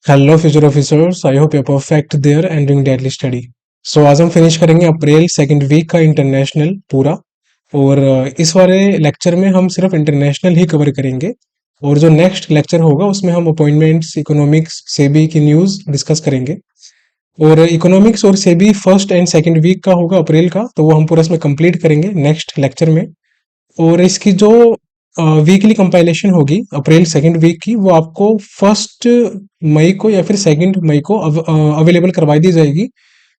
Hello future officers, I hope you are perfect there and doing deadly study. So आज हम finish करेंगे April second week का international पूरा। और इस वाले लेक्चर में हम सिर्फ इंटरनेशनल ही कवर करेंगे। और जो नेक्स्ट लेक्चर होगा उसमें हम अपॉइंटमेंट्स, इकोनॉमिक्स, सेबी की न्यूज़ डिस्कस करेंगे। और इकोनॉमिक्स और SEBI first and second week का होगा अप्रैल का, तो वो हम पूरा इसमें कंप्लीट करेंगे नेक्स्ट लेक्चर में। और इसकी जो वीकली कंपाइलेशन होगी अप्रैल सेकंड वीक की, वो आपको फर्स्ट मई को या फिर सेकंड मई को अवेलेबल करवाई दी जाएगी।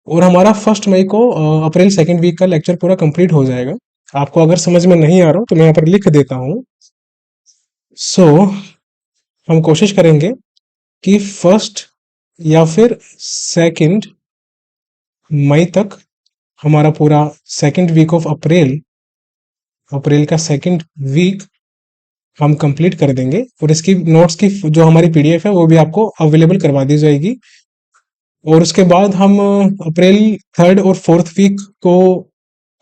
और हमारा फर्स्ट मई को अप्रैल सेकंड वीक का लेक्चर पूरा कंप्लीट हो जाएगा। आपको अगर समझ में नहीं आ रहा हो तो मैं यहाँ पर लिख देता हूँ। सो हम कोशिश करेंगे कि फर्स्ट या फिर सेकंड मई तक हमारा पूरा सेकंड वीक ऑफ अप्रैल, अप्रैल का सेकंड वीक हम कंप्लीट कर देंगे। और इसकी नोट्स की जो हमारी पीडीएफ है वो भी आपको अवेलेबल करवा दी जाएगी। और उसके बाद हम अप्रैल थर्ड और फोर्थ वीक को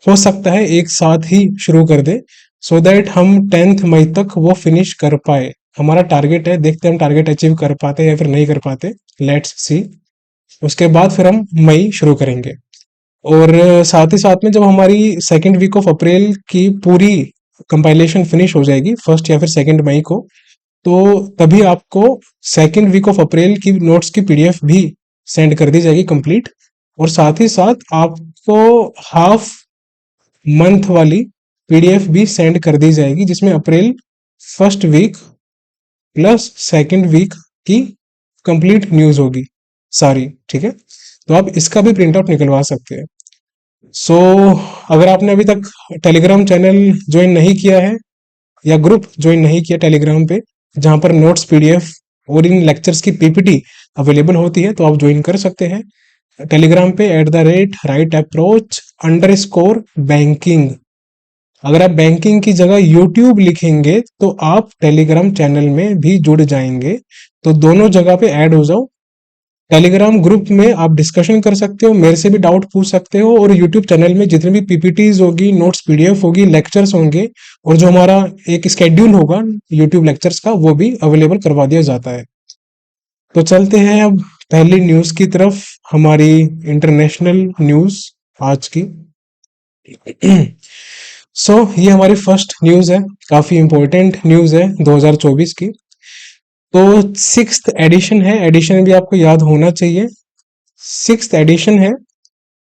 हो सकता है एक साथ ही शुरू कर दे, सो दैट हम 10th मई तक वो फिनिश कर पाए। हमारा टारगेट है, देखते हैं हम टारगेट अचीव कर पाते हैं या फिर नहीं कर पाते, लेट्स सी। उसके बाद फिर हम मई शुरू करेंगे। और साथ ही साथ में जब हमारी सेकेंड वीक ऑफ अप्रैल की पूरी कंपाइलेशन फिनिश हो जाएगी फर्स्ट या फिर सेकेंड मई को, तो तभी आपको सेकेंड वीक ऑफ अप्रैल की नोट्स की पीडीएफ भी सेंड कर दी जाएगी कंप्लीट। और साथ ही साथ आपको हाफ मंथ वाली पीडीएफ भी सेंड कर दी जाएगी, जिसमें April first week plus second week की कंप्लीट न्यूज होगी सारी। ठीक है, तो आप इसका भी प्रिंट आउट निकलवा सकते हैं। सो अगर आपने अभी तक टेलीग्राम चैनल ज्वाइन नहीं किया है या ग्रुप ज्वाइन नहीं किया टेलीग्राम पे, जहां पर नोट्स, पीडीएफ और इन लेक्चर्स की पीपीटी अवेलेबल होती है, तो आप ज्वाइन कर सकते हैं टेलीग्राम पे @right approach_बैंकिंग। अगर आप बैंकिंग की जगह यूट्यूब लिखेंगे तो आप टेलीग्राम चैनल में भी जुड़ जाएंगे। तो दोनों जगह पे ऐड हो जाओ। टेलीग्राम ग्रुप में आप डिस्कशन कर सकते हो, मेरे से भी डाउट पूछ सकते हो। और यूट्यूब चैनल में जितनी भी पीपीटीज होगी, नोट्स, पीडीएफ होगी, लेक्चर्स होंगे, और जो हमारा एक स्केड्यूल होगा यूट्यूब लेक्चर्स का, वो भी अवेलेबल करवा दिया जाता है। तो चलते हैं अब पहली न्यूज की तरफ, हमारी इंटरनेशनल न्यूज आज की। ये हमारी फर्स्ट न्यूज है, काफी इंपॉर्टेंट न्यूज है 2024 की। तो सिक्स्थ एडिशन है, एडिशन भी आपको याद होना चाहिए। सिक्स्थ एडिशन है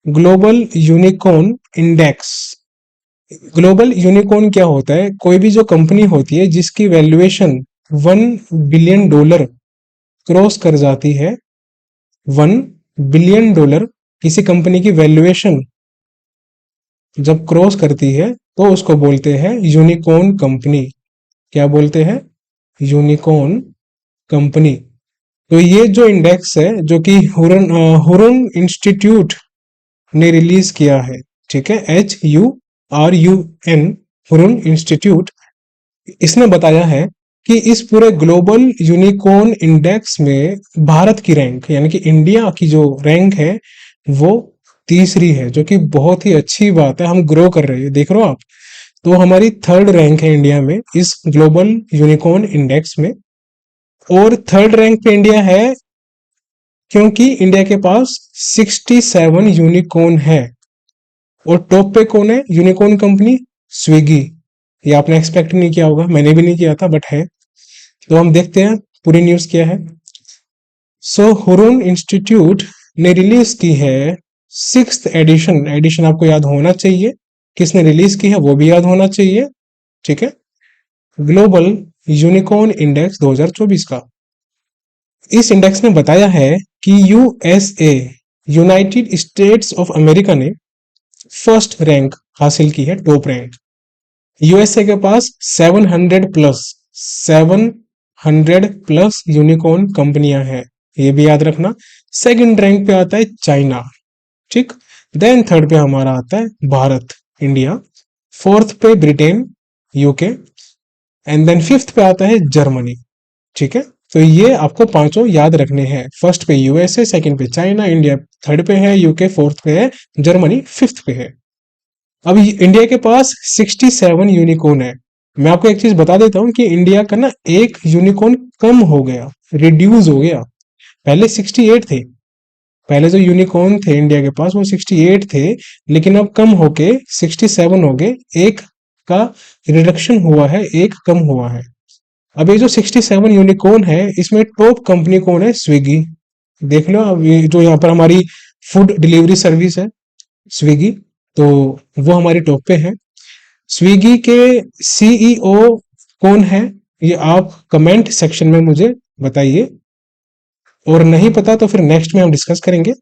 global unicorn index. Global unicorn क्या होता है? कोई भी जो कंपनी होती है जिसकी वैल्यूएशन $1 बिलियन क्रॉस कर जाती है, $1 बिलियन किसी कंपनी की वैल्यूएशन जब क्रॉस करती है तो उसको बोलते हैं यूनिकॉर्न कंपनी। क्या बोलते हैं? Unicorn company. तो ये जो इंडेक्स है, जो कि हुरुन इंस्टीट्यूट ने रिलीज किया है, ठीक है, HURUN, हुरुन इंस्टीट्यूट, इसने बताया है कि इस पूरे ग्लोबल यूनिकॉर्न इंडेक्स में भारत की रैंक, यानी कि इंडिया की जो रैंक है वो तीसरी है, जो कि बहुत ही अच्छी बात है। हम ग्रो कर रहे हैं, देख रहे हो आप। तो हमारी थर्ड रैंक है इंडिया में इस ग्लोबल यूनिकॉर्न इंडेक्स में। और थर्ड रैंक पे इंडिया है क्योंकि इंडिया के पास 67 यूनिकॉर्न है। और टॉप पे कौन है? Unicorn company Swiggy. ये आपने एक्सपेक्ट नहीं किया होगा, मैंने भी नहीं किया था, बट है। तो हम देखते हैं पूरी न्यूज क्या है। हुरुन इंस्टीट्यूट ने रिलीज की है सिक्स्थ एडिशन। एडिशन आपको याद होना चाहिए, किसने रिलीज की है वो भी याद होना चाहिए, ठीक है, ग्लोबल यूनिकॉर्न इंडेक्स 2024 का। इस इंडेक्स ने बताया है कि USA, United states of America ने फर्स्ट रैंक हासिल की है, टॉप रैंक। यूएसए के पास 700 प्लस यूनिकॉर्न कंपनियां हैं, ये भी याद रखना। सेकंड रैंक पे आता है चाइना, ठीक। देन थर्ड पे हमारा आता है भारत, इंडिया। फोर्थ पे Britain, UK. And then fifth पे आता है जर्मनी, ठीक है। तो ये आपको पांचों याद रखने हैं। फर्स्ट पे यूएसए, सेकंड पे चाइना, इंडिया थर्ड पे है, यूके फोर्थ पे है, जर्मनी फिफ्थ पे है। अब इंडिया के पास 67 यूनिकॉर्न है। मैं आपको एक चीज बता देता हूं कि इंडिया का ना एक यूनिकॉर्न कम हो गया, रिड्यूस हो गया। पहले 68 थे, पहले जो यूनिकॉर्न थे इंडिया के पास वो 68 थे, लेकिन अब कम होके 67 हो गए, एक का रिडक्शन हुआ है, एक कम हुआ है। अब ये जो 67 यूनिकॉर्न है इसमें टॉप कंपनी कौन है? स्विगी। देख लो अब ये जो यहाँ पर हमारी फूड डिलीवरी सर्विस है स्विगी, तो वो हमारी टॉप पे है। स्विगी के सीईओ कौन है ये आप कमेंट सेक्शन में मुझे बताइए, और नहीं पता तो फिर नेक्स्ट में हम डिस्कस करेंगे।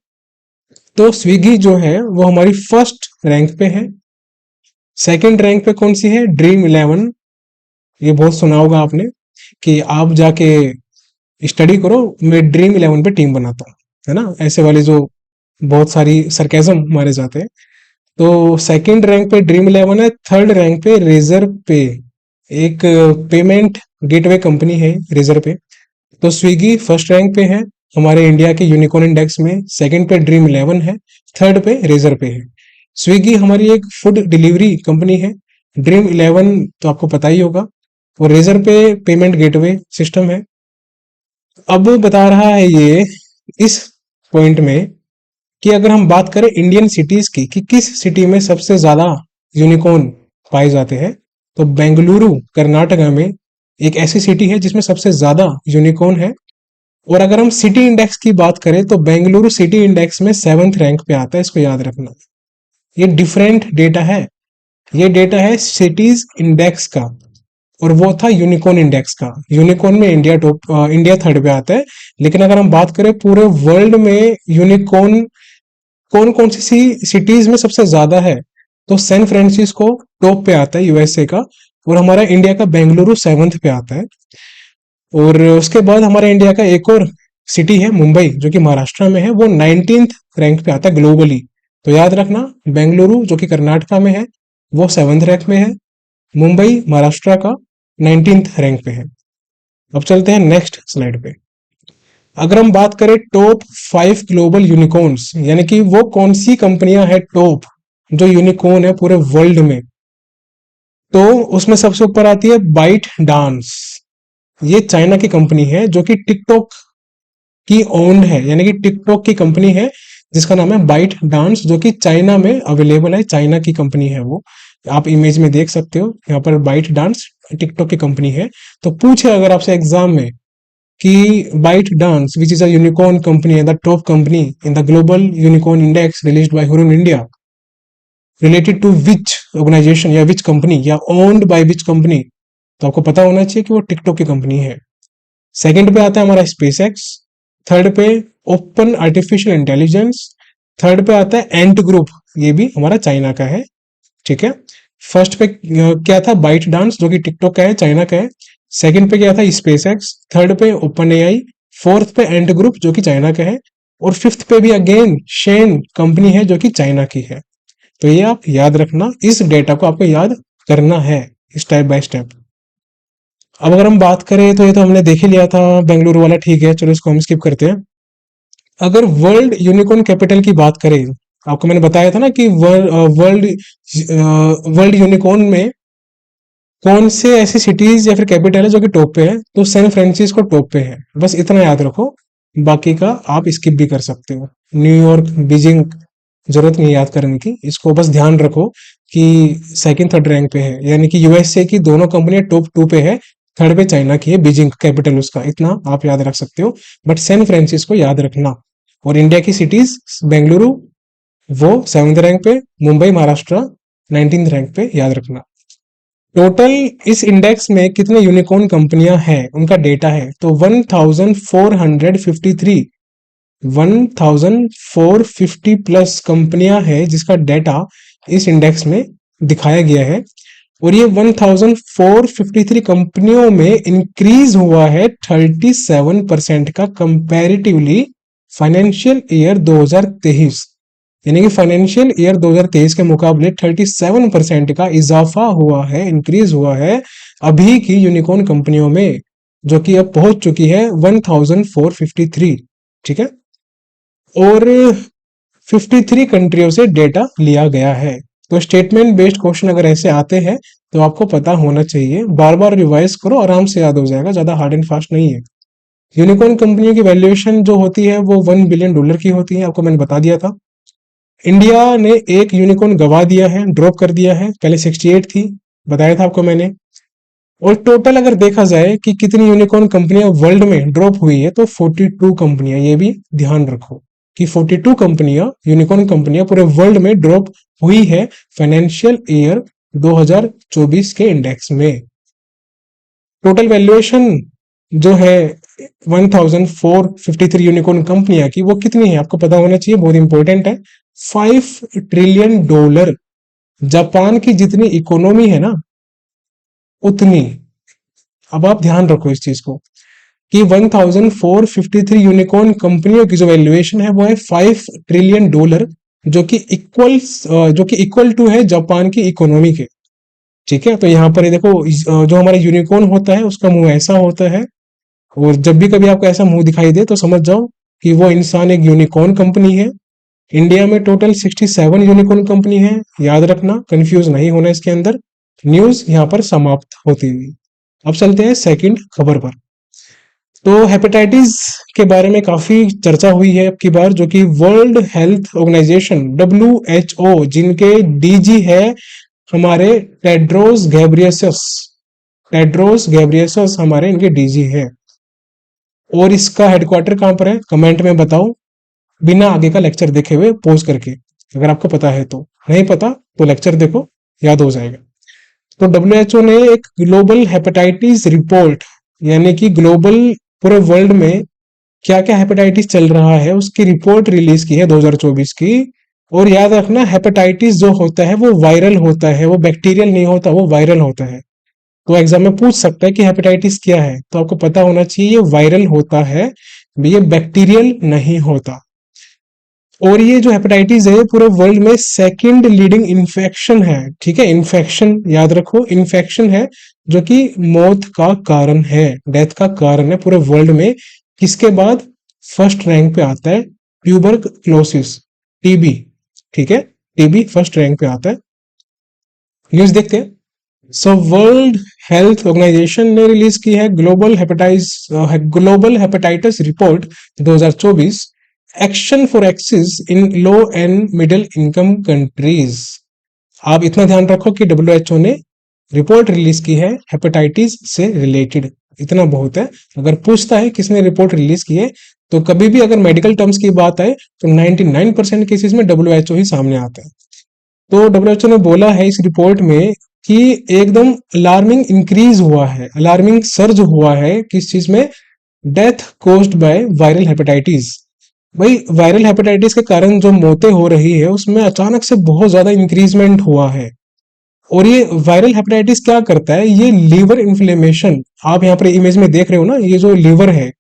तो स्विगी जो है वो हमारी फर्स्ट रैंक पे है। सेकंड रैंक पे कौन सी है? Dream eleven. ये बहुत सुना होगा आपने कि आप जाके स्टडी करो, मैं ड्रीम इलेवन पे टीम बनाता हूँ, है ना, ऐसे वाले जो बहुत सारी सरकेजम मारे जाते हैं। तो सेकंड रैंक पे ड्रीम इलेवन है। थर्ड रैंक पे रेजर पे, एक पेमेंट गेटवे कंपनी है रेजर पे। तो स्विगी फर्स्ट रैंक पे है हमारे इंडिया के यूनिकॉर्न इंडेक्स में, सेकंड पे ड्रीम इलेवन है, थर्ड पे रेजर पे है। स्विगी हमारी एक फूड डिलीवरी कंपनी है, ड्रीम इलेवन तो आपको पता ही होगा, और रेजर पे पेमेंट गेटवे सिस्टम है। अब बता रहा है ये इस पॉइंट में कि अगर हम बात करें इंडियन सिटीज की कि किस सिटी में सबसे ज्यादा यूनिकॉर्न पाए जाते हैं, तो बेंगलुरु कर्नाटका में एक ऐसी सिटी है जिसमें सबसे ज्यादा यूनिकॉर्न है। और अगर हम सिटी इंडेक्स की बात करें तो बेंगलुरु सिटी इंडेक्स में 7th रैंक पे आता है, इसको याद रखना। ये डिफरेंट डेटा है, ये डेटा है सिटीज इंडेक्स का, और वो था यूनिकॉर्न इंडेक्स का। यूनिकॉर्न में इंडिया थर्ड पे आता है। लेकिन अगर हम बात करें पूरे वर्ल्ड में यूनिकॉर्न कौन कौन सी सिटीज में सबसे ज्यादा है, तो सैन फ्रांसिस्को टॉप पे आता है यूएसए का, और हमारा इंडिया का बेंगलुरु 7th पे आता है। और उसके बाद हमारे इंडिया का एक और सिटी है मुंबई, जो कि महाराष्ट्र में है, वो 19th रैंक पे आता है ग्लोबली। तो याद रखना, बेंगलुरु जो कि कर्नाटका में है वो 7th रैंक में है, मुंबई महाराष्ट्र का 19th रैंक पे है। अब चलते हैं नेक्स्ट स्लाइड पे। अगर हम बात करें टॉप 5 ग्लोबल यूनिकॉर्न्स, यानी कि वो कौन सी कंपनियां हैं टॉप जो यूनिकॉर्न है पूरे वर्ल्ड में, तो उसमें सबसे ऊपर आती है बाइट डांस। ये चाइना की कंपनी है जो कि टिकटॉक की ओन्ड है, यानी कि टिकटॉक की कंपनी है जिसका नाम है बाइट डांस, जो कि चाइना में अवेलेबल है, चाइना की कंपनी है वो। आप इमेज में देख सकते हो यहाँ पर बाइट डांस टिकटॉक की कंपनी है। तो पूछे अगर आपसे एग्जाम में कि ByteDance which is a unicorn company and the top company in the global unicorn index released by Hurun India, related to which organisation या विच कंपनी या ओन्ड बाय विच कंपनी, तो आपको पता होना चाहिए कि वो टिकटॉक की कंपनी है। सेकंड पे आता है हमारा स्पेस एक्स, थर्ड पे ओपन आर्टिफिशियल इंटेलिजेंस, थर्ड पे आता है एंट ग्रुप, ये भी हमारा चाइना का है, ठीक है। फर्स्ट पे क्या था? बाइट डांस जो कि टिकटॉक का है, चाइना का है। सेकंड पे क्या था? Space x. थर्ड पे ओपन एआई। फोर्थ पे एंट ग्रुप जो कि चाइना का है। और फिफ्थ पे भी अगेन शेन कंपनी है जो कि चाइना की है। तो ये आप याद रखना, इस डेटा को आपको याद करना है स्टेप बाय स्टेप। अब अगर हम बात करें तो ये तो हमने देख ही लिया था बेंगलुरु वाला, ठीक है, चलो इसको हम स्किप करते हैं। अगर वर्ल्ड यूनिकॉर्न कैपिटल की बात करें, आपको मैंने बताया था ना कि वर्ल्ड वर्ल्ड यूनिकॉर्न में कौन से ऐसी सिटीज या फिर कैपिटल है जो कि टॉप पे है, तो सैन फ्रांसिस्को टॉप पे है। बस इतना याद रखो, बाकी का आप स्किप भी कर सकते हो। न्यूयॉर्क, बीजिंग जरूरत नहीं याद करने की, इसको बस ध्यान रखो कि सेकंड थर्ड रैंक पे है, यानी कि यूएसए की दोनों कंपनियां टॉप 2 पे है, थर्ड पे चाइना की है, बीजिंग कैपिटल उसका, इतना आप याद रख सकते हो। बट सैन फ्रांसिस्को याद रखना। और इंडिया की सिटीज, बेंगलुरु वो 7th रैंक पे, मुंबई महाराष्ट्र 19th रैंक पे, याद रखना। टोटल इस इंडेक्स में कितने यूनिकॉर्न कंपनियां हैं उनका डेटा है, तो 1453, 1450 प्लस कंपनियां हैं जिसका डेटा इस इंडेक्स में दिखाया गया है। और ये 1453 कंपनियों में इंक्रीज हुआ है 37% का कंपैरेटिवली फाइनेंशियल ईयर 2023, यानी कि फाइनेंशियल ईयर 2023 के मुकाबले 37% का इजाफा हुआ है, इंक्रीज हुआ है अभी की यूनिकॉर्न कंपनियों में, जो कि अब पहुंच चुकी है 1453, ठीक है। और 53 कंट्रियों से डेटा लिया गया है। तो स्टेटमेंट बेस्ड क्वेश्चन अगर ऐसे आते हैं तो आपको पता होना चाहिए, बार बार रिवाइज करो, आराम से याद हो जाएगा, ज्यादा हार्ड एंड फास्ट नहीं है। यूनिकॉर्न कंपनियों की वैल्यूएशन जो होती है वो $1 बिलियन की होती है, आपको मैंने बता दिया था। इंडिया ने एक यूनिकॉर्न गवा दिया है, ड्रॉप कर दिया है, पहले 68 थी, बताया था आपको मैंने। और टोटल अगर देखा जाए कि कितनी यूनिकॉर्न कंपनियां वर्ल्ड में ड्रॉप हुई है तो 42 कंपनियां, ये भी ध्यान रखो कि 42 कंपनियां, यूनिकॉर्न कंपनियां पूरे वर्ल्ड में ड्रॉप हुई है फाइनेंशियल ईयर 2024 के इंडेक्स में। टोटल वैल्यूएशन जो है 1453 यूनिकॉर्न कंपनियां की, वो कितनी है आपको पता होना चाहिए, बहुत इंपॉर्टेंट है। $5 ट्रिलियन। जापान की जितनी इकोनॉमी है ना उतनी। अब आप ध्यान रखो इस चीज को कि 1453 यूनिकॉर्न कंपनियों की जो वैल्यूएशन है वो है $5 ट्रिलियन, जो कि इक्वल टू है जापान की इकोनॉमी के। ठीक है, तो यहाँ पर ये देखो, जो हमारा यूनिकॉर्न होता है उसका मुंह ऐसा होता है, और जब भी कभी आपको ऐसा मुंह दिखाई दे तो समझ जाओ कि वो इंसान एक यूनिकॉर्न कंपनी है। इंडिया में टोटल 67 यूनिकॉर्न कंपनी है, याद रखना, कंफ्यूज नहीं होना इसके अंदर। न्यूज यहाँ पर समाप्त होती हुई। अब चलते हैं सेकंड खबर पर। तो हेपेटाइटिस के बारे में काफी चर्चा हुई है अब की बार, जो कि वर्ल्ड हेल्थ ऑर्गेनाइजेशन WHO, जिनके डीजी है हमारे टेड्रोस गैब्रियसस हमारे इनके डीजी है। और इसका हेडक्वार्टर कहां पर है, कमेंट में बताओ, बिना आगे का लेक्चर देखे हुए पॉज करके, अगर आपको पता है तो। नहीं पता तो लेक्चर देखो, याद हो जाएगा। तो WHO ने एक ग्लोबल हेपेटाइटिस रिपोर्ट, यानी कि ग्लोबल, पूरे वर्ल्ड में क्या क्या हेपेटाइटिस चल रहा है उसकी रिपोर्ट रिलीज की है 2024 की। और याद रखना, हेपेटाइटिस जो होता है वो वायरल होता है, वो बैक्टीरियल नहीं होता, वो वायरल होता है। तो एग्जाम में पूछ सकता है कि हेपेटाइटिस क्या है, तो आपको पता होना चाहिए ये वायरल होता है, ये बैक्टीरियल नहीं होता। और ये जो हेपेटाइटिस है पूरे वर्ल्ड में सेकंड लीडिंग इन्फेक्शन है। ठीक है, इन्फेक्शन याद रखो, इन्फेक्शन है जो कि मौत का कारण है, डेथ का कारण है पूरे वर्ल्ड में। किसके बाद फर्स्ट रैंक पे आता है ट्यूबरक्लोसिस, टीबी। ठीक है, टीबी फर्स्ट रैंक पे आता है। न्यूज देखते हैं। सो वर्ल्ड हेल्थ ऑर्गेनाइजेशन ने रिलीज की है global hepatitis report 2024, action for axis in low and middle income countries. आप इतना ध्यान रखो कि WHO ने रिपोर्ट रिलीज की है हेपेटाइटिस से रिलेटेड, इतना बहुत है। अगर पूछता है किसने रिपोर्ट रिलीज की है, तो कभी भी अगर मेडिकल टर्म्स की बात आए तो 99% केसेस में WHO ही सामने आता है। तो WHO ने बोला है इस रिपोर्ट में कि एकदम अलार्मिंग इंक्रीज हुआ है, अलार्मिंग सर्ज हुआ है किस चीज में, death caused by viral hepatitis. भाई वायरल हेपेटाइटिस के कारण जो मौतें हो रही है उसमें अचानक से बहुत ज्यादा इंक्रीजमेंट हुआ है। और ये वायरल हेपेटाइटिस क्या करता है, ये लीवर इन्फ्लेमेशन, आप यहाँ पर इमेज में देख रहे हो ना, ये जो लीवर है,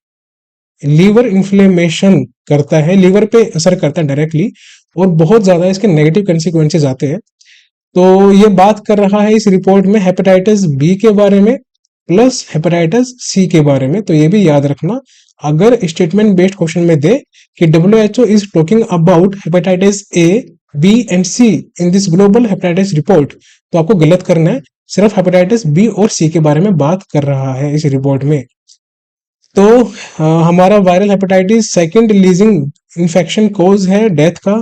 लीवर इन्फ्लेमेशन करता है, लीवर पे असर करता है डायरेक्टली, और बहुत ज्यादा इसके नेगेटिव कंसिक्वेंसेज आते हैं। तो ये बात कर रहा है इस रिपोर्ट में हेपेटाइटिस बी के बारे में प्लस हेपेटाइटिस सी के बारे में। तो ये भी याद रखना, अगर स्टेटमेंट बेस्ड क्वेश्चन में दे कि WHO is talking about hepatitis A, B and C in this global hepatitis report, तो आपको गलत करना है, सिर्फ हेपेटाइटिस बी और सी के बारे में बात कर रहा है इस रिपोर्ट में। तो हमारा viral hepatitis second leading infection cause है डेथ का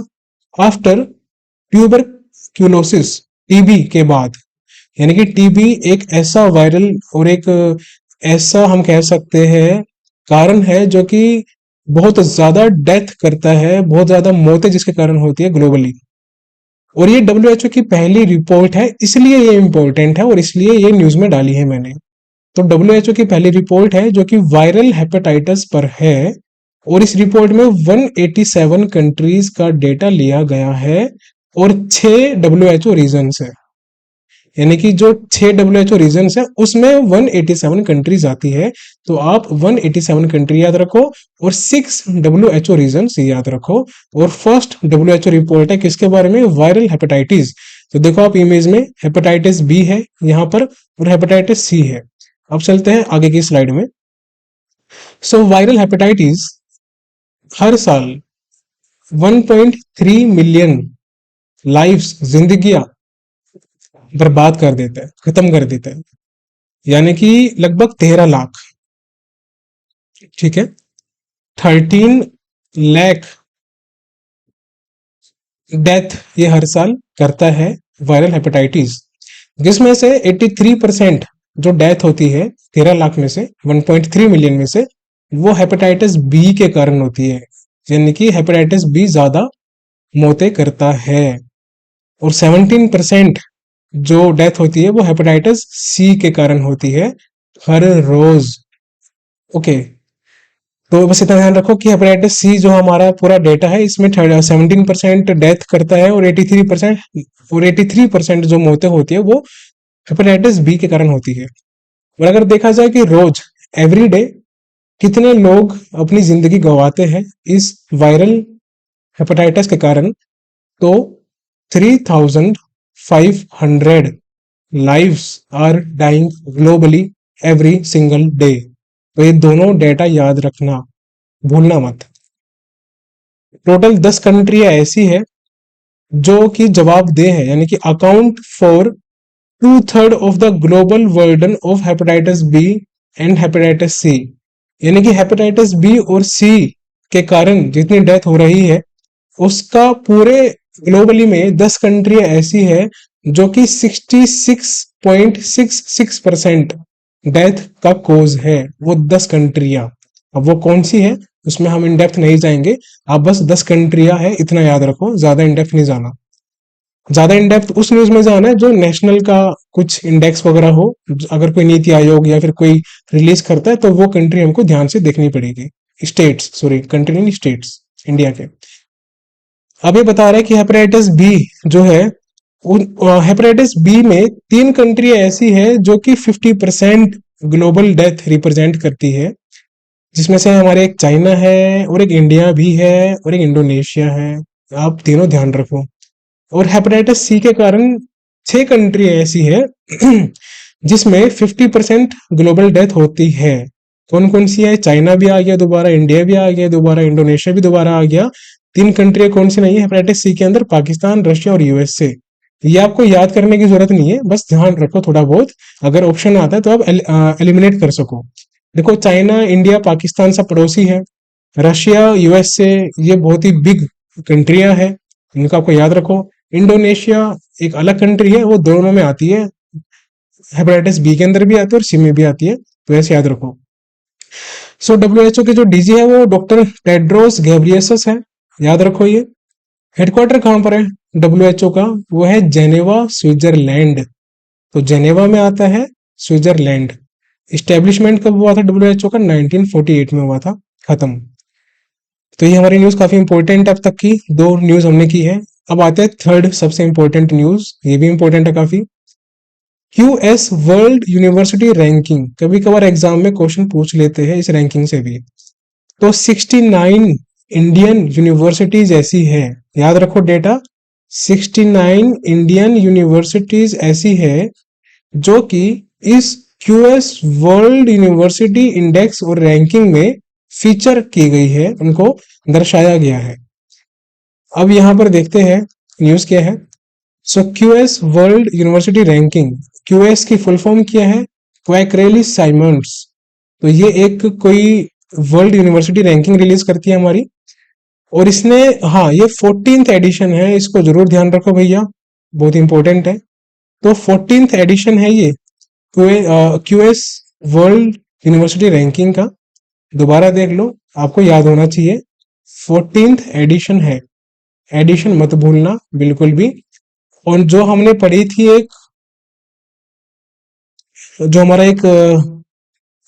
आफ्टर ट्यूबरक्यूलोसिस, टीबी के बाद। यानी कि टीबी एक ऐसा वायरल और एक ऐसा हम कह सकते हैं कारण है जो कि बहुत ज्यादा डेथ करता है, बहुत ज्यादा मौतें जिसके कारण होती है ग्लोबली। और ये WHO की पहली रिपोर्ट है, इसलिए ये इंपॉर्टेंट है और इसलिए ये न्यूज में डाली है मैंने। तो WHO की पहली रिपोर्ट है जो कि वायरल हेपेटाइटिस पर है, और इस रिपोर्ट में 187 कंट्रीज का डेटा लिया गया है और 6 WHO रीजन है। यानी कि जो 6 WHO रीजन है उसमें 187 कंट्रीज आती है। तो आप 187 कंट्री याद रखो और 6 WHO रीजन याद रखो। और फर्स्ट WHO रिपोर्ट है किसके बारे में, वायरल हेपेटाइटिस। तो देखो आप इमेज में हेपेटाइटिस बी है यहाँ पर और हेपेटाइटिस सी है। अब चलते हैं आगे की स्लाइड में। सो वायरल हेपेटाइटिस हर साल 1.3 मिलियन लाइव्स, जिंदगियां बर्बाद कर देता है, खत्म कर देता है। यानी कि लगभग 13 लाख। ठीक है। 13 लाख डेथ ये हर साल करता है वायरल हेपेटाइटिस, जिसमें से 83% जो डेथ होती है 13 लाख में से, 1.3 मिलियन में से, वो हेपेटाइटिस बी के कारण होती है। यानी कि हेपेटाइटिस बी ज्यादा मौतें करता है। और 17% जो डेथ होती है वो हेपेटाइटिस सी के कारण होती है हर रोज। ओके, तो बस इतना ध्यान रखो कि हेपेटाइटिस सी जो हमारा पूरा डेटा है इसमें 17% डेथ करता है, और 83% जो मौतें होती है वो हेपेटाइटिस बी के कारण होती है। और अगर देखा जाए कि रोज, एवरी डे, कितने लोग अपनी जिंदगी गंवाते हैं इस वायरल हेपेटाइटिस के कारण, तो 3500 lives are dying globally every single day. तो ये दोनों डेटा याद रखना, भूलना मत। टोटल 10 कंट्रियां ऐसी है जो कि जवाबदेह है, यानी कि account for 2/3 of the global burden of hepatitis B and hepatitis C. यानी कि हेपेटाइटिस बी और सी के कारण जितनी डेथ हो रही है उसका पूरे ग्लोबली में 10 कंट्रियां ऐसी है जो कि 66.66% डेथ का कोज है। वो 10 कंट्रियां, अब वो कौन सी है उसमें हम इन डेप्थ नहीं जाएंगे। आप बस 10 कंट्रियां है इतना याद रखो, ज्यादा इन डेप्थ नहीं जाना। ज्यादा इन डेप्थ उस न्यूज में जाना है जो नेशनल का कुछ इंडेक्स वगैरह हो, अगर कोई नीति आयोग या फिर कोई रिलीज करता है तो वो कंट्री हमको ध्यान से देखनी पड़ेगी। स्टेट्स, सॉरी कंट्री नहीं, स्टेट्स इंडिया के। अब ये बता रहा है कि हेपेटाइटिस बी जो है, हेपेटाइटिस बी में 3 कंट्री ऐसी है जो कि 50% ग्लोबल डेथ रिप्रेजेंट करती है, जिसमें से हमारे एक चाइना है और एक इंडिया भी है और एक इंडोनेशिया है। आप तीनों ध्यान रखो। और हेपेटाइटिस सी के कारण 6 कंट्री ऐसी है जिसमें 50% ग्लोबल डेथ होती है। कौन कौन सी है? चाइना भी आ गया दोबारा, इंडिया भी आ गया दोबारा, इंडोनेशिया भी दोबारा आ गया। 3 कंट्री कौन सी नहीं है हेपेटाइटिस सी के अंदर? पाकिस्तान, रशिया और यूएसए। ये आपको याद करने की जरूरत नहीं है, बस ध्यान रखो थोड़ा बहुत, अगर ऑप्शन आता है तो आप एलिमिनेट कर सको। देखो, चाइना, इंडिया, पाकिस्तान सब पड़ोसी है। रशिया, यूएसए, ये बहुत ही बिग कंट्रियां हैं, इनका आपको याद रखो। इंडोनेशिया एक अलग कंट्री है, वो दोनों में आती है, हेपेटाइटिस बी के अंदर भी आती है और सी में भी आती है, तो ऐसे याद रखो। सो डब्ल्यूएचओ के जो डीजी है वो डॉक्टर टेड्रोस घेब्रियेसस है, याद रखो ये। हेडक्वार्टर कहाँ पर है डब्ल्यूएचओ का? वो है जेनेवा, स्विट्जरलैंड। तो जेनेवा में आता है, स्विट्जरलैंड। इस्टेब्लिशमेंट कब हुआ था डब्ल्यूएचओ का? 1948 में हुआ था, खत्म। तो ये हमारी न्यूज काफी इंपॉर्टेंट है, अब तक की 2 न्यूज हमने की है। अब आते हैं थर्ड सबसे इंपॉर्टेंट न्यूज, ये भी इंपॉर्टेंट है काफी। यूएस वर्ल्ड यूनिवर्सिटी रैंकिंग, कभी कभार एग्जाम में क्वेश्चन पूछ लेते हैं इस रैंकिंग से भी। तो 69 इंडियन यूनिवर्सिटीज ऐसी है, याद रखो डेटा, 69 इंडियन यूनिवर्सिटीज ऐसी है जो कि इस यूएस वर्ल्ड यूनिवर्सिटी इंडेक्स और रैंकिंग में फीचर की गई है, उनको दर्शाया गया है। अब यहां पर देखते हैं न्यूज क्या है। So QS world university ranking, QS की फुल फॉर्म क्या है? Quacquarelli Symonds. तो ये एक कोई वर्ल्ड यूनिवर्सिटी रैंकिंग रिलीज करती है हमारी, और इसने, हाँ, ये 14th एडिशन है, इसको जरूर ध्यान रखो भैया, बहुत इंपॉर्टेंट है। तो 14th एडिशन है ये क्यूएस वर्ल्ड यूनिवर्सिटी रैंकिंग का। दोबारा देख लो, आपको याद होना चाहिए, 14th एडिशन है, एडिशन मत भूलना बिल्कुल भी। और जो हमने पढ़ी थी एक, जो हमारा एक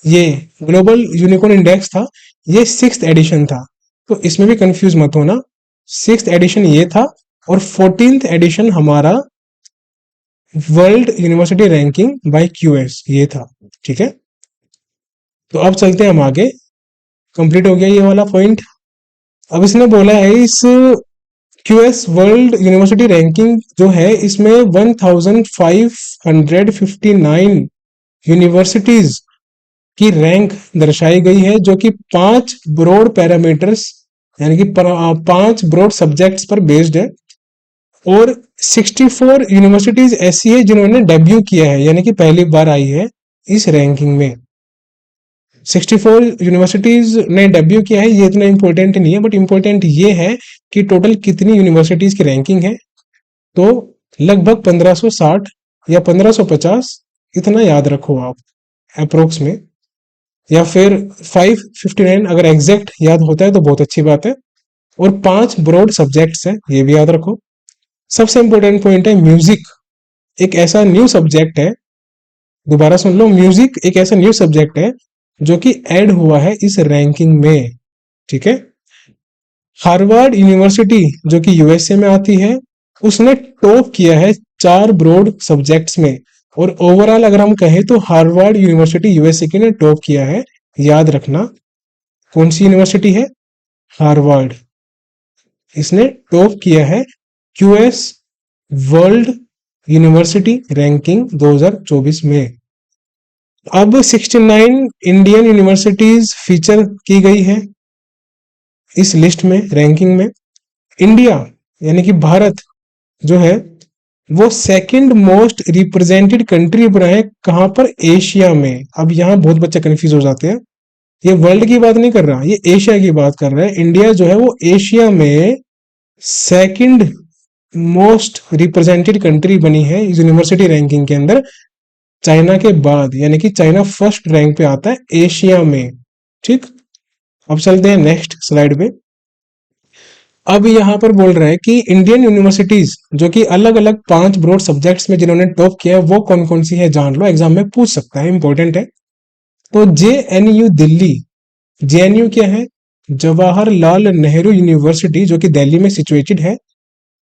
ये ग्लोबल यूनिकॉर्न इंडेक्स था, ये 6th एडिशन था, तो इसमें भी कंफ्यूज मत होना। 6th एडिशन ये था और 14th एडिशन हमारा world university ranking bye QS ये था, ठीक है। तो अब चलते हैं हम आगे, कंप्लीट हो गया ये वाला पॉइंट। अब इसने बोला है इस क्यूएस वर्ल्ड यूनिवर्सिटी रैंकिंग जो है इसमें 1559 यूनिवर्सिटीज की रैंक दर्शाई गई है, जो कि 5 ब्रॉड पैरामीटर्स, यानी कि 5 ब्रॉड सब्जेक्ट्स पर बेस्ड है। और 64 यूनिवर्सिटीज ऐसी है जिन्होंने डेब्यू किया है, यानी कि पहली बार आई है इस रैंकिंग में। 64 यूनिवर्सिटीज ने डेब्यू किया है, ये इतना इंपॉर्टेंट नहीं है, बट इंपॉर्टेंट ये है कि टोटल कितनी यूनिवर्सिटीज की रैंकिंग है। तो लगभग 1560 या 1550, इतना याद रखो आप अप्रोक्स में, या फिर 559 अगर एग्जैक्ट याद होता है तो बहुत अच्छी बात है। और 5 ब्रॉड सब्जेक्ट्स हैं, ये भी याद रखो। सबसे इंपॉर्टेंट पॉइंट है म्यूजिक एक ऐसा न्यू सब्जेक्ट है, दोबारा सुन लो, म्यूजिक एक ऐसा न्यू सब्जेक्ट है जो कि ऐड हुआ है इस रैंकिंग में। ठीक है, हार्वर्ड यूनिवर्सिटी जो कि यूएसए में आती है, उसने टॉप किया है 4 ब्रॉड सब्जेक्ट्स में। और ओवरऑल अगर हम कहें तो हार्वर्ड यूनिवर्सिटी यूएसए की ने टॉप किया है, याद रखना। कौन सी यूनिवर्सिटी है? हार्वर्ड, इसने टॉप किया है यूएस वर्ल्ड यूनिवर्सिटी रैंकिंग 2024 में। अब 69 इंडियन यूनिवर्सिटीज फीचर की गई है इस लिस्ट में, रैंकिंग में। इंडिया यानी कि भारत जो है वो सेकंड मोस्ट रिप्रेजेंटेड कंट्री बना है, कहां पर? एशिया में। अब यहां बहुत बच्चे कंफ्यूज हो जाते हैं, ये वर्ल्ड की बात नहीं कर रहा, ये एशिया की बात कर रहा है। इंडिया जो है वो एशिया में सेकंड मोस्ट रिप्रेजेंटेड कंट्री बनी है यूनिवर्सिटी रैंकिंग के अंदर, चाइना के बाद। यानी कि चाइना फर्स्ट रैंक पे आता है एशिया में। ठीक, अब चलते हैं नेक्स्ट स्लाइड पे। अब यहां पर बोल रहा है कि इंडियन यूनिवर्सिटीज जो कि अलग अलग 5 ब्रॉड सब्जेक्ट्स में जिन्होंने टॉप किया है वो कौन कौन सी है, जान लो, एग्जाम में पूछ सकता है, इंपॉर्टेंट है। तो जेएनयू दिल्ली, जेएनयू क्या है? जवाहरलाल नेहरू यूनिवर्सिटी जो कि दिल्ली में सिचुएटेड है,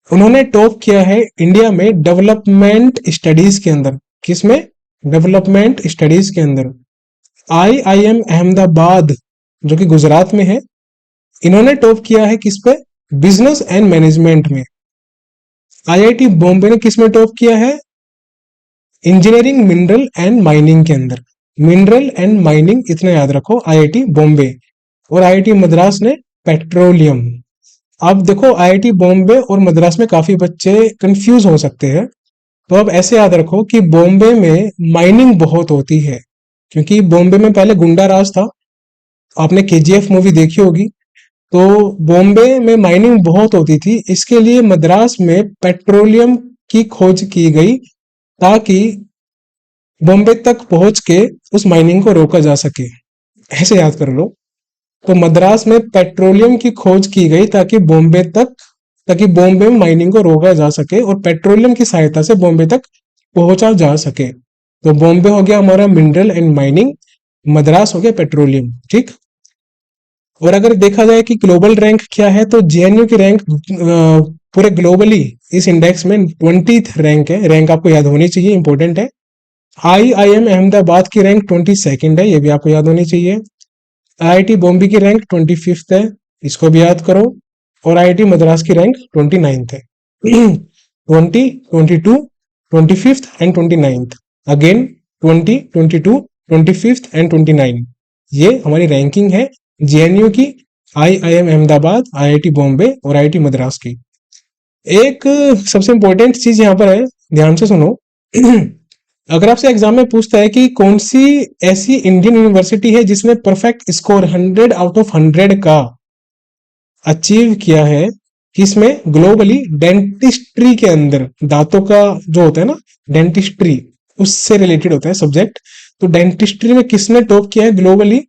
उन्होंने टॉप किया है इंडिया में डेवलपमेंट स्टडीज के अंदर। किसमें? डेवलपमेंट स्टडीज के अंदर। आईआईएम अहमदाबाद जो कि गुजरात में है, इन्होंने टॉप किया है किस पे? बिजनेस एंड मैनेजमेंट में। आईआईटी बॉम्बे ने किस में टॉप किया है? इंजीनियरिंग मिनरल एंड माइनिंग के अंदर। मिनरल एंड माइनिंग इतना याद रखो, आईआईटी बॉम्बे। और आईआईटी मद्रास ने पेट्रोलियम। अब देखो, आईआईटी बॉम्बे और मद्रास में काफी बच्चे कंफ्यूज हो सकते हैं, तो अब ऐसे याद रखो कि बॉम्बे में माइनिंग बहुत होती है, क्योंकि बॉम्बे में पहले गुंडा राज था। आपने केजीएफ मूवी देखी होगी, तो बॉम्बे में माइनिंग बहुत होती थी, इसके लिए मद्रास में पेट्रोलियम की खोज की गई, ताकि बॉम्बे तक पहुंच के उस माइनिंग को रोका जा सके। ऐसे याद कर लो। तो मद्रास में पेट्रोलियम की खोज की गई ताकि बॉम्बे में माइनिंग को रोका जा सके और पेट्रोलियम की सहायता से बॉम्बे तक पहुंचा जा सके। तो बॉम्बे हो गया हमारा मिनरल एंड माइनिंग, मद्रास हो गया पेट्रोलियम। ठीक, और अगर देखा जाए कि ग्लोबल रैंक क्या है, तो जेएनयू की रैंक पूरे ग्लोबली इस इंडेक्स में 20th रैंक है। रैंक आपको याद होनी चाहिए, इंपॉर्टेंट है। आईआईएम अहमदाबाद की रैंक 22nd है, ये भी आपको याद होनी चाहिए। आईआईटी बॉम्बे की रैंक 25th है, इसको भी याद करो। और आईआईटी मद्रास की रैंक 29th है। 20, 22, 25th and 29th, again 20, 22, 25th and 29, ये हमारी रैंकिंग है जेएनयू की, आईआईएम अहमदाबाद, आईआईटी बॉम्बे और आईआईटी मद्रास की। एक सबसे इंपॉर्टेंट चीज यहाँ पर है, ध्यान से सुनो। अगर आपसे एग्जाम में पूछता है कि कौन सी ऐसी इंडियन यूनिवर्सिटी है जिसने परफेक्ट स्कोर 100 आउट ऑफ 100 का अचीव किया है, किसमें? ग्लोबली डेंटिस्ट्री के अंदर, दांतों का जो होता है ना, डेंटिस्ट्री, उससे रिलेटेड होता है सब्जेक्ट। तो डेंटिस्ट्री में किसने टॉप किया है ग्लोबली,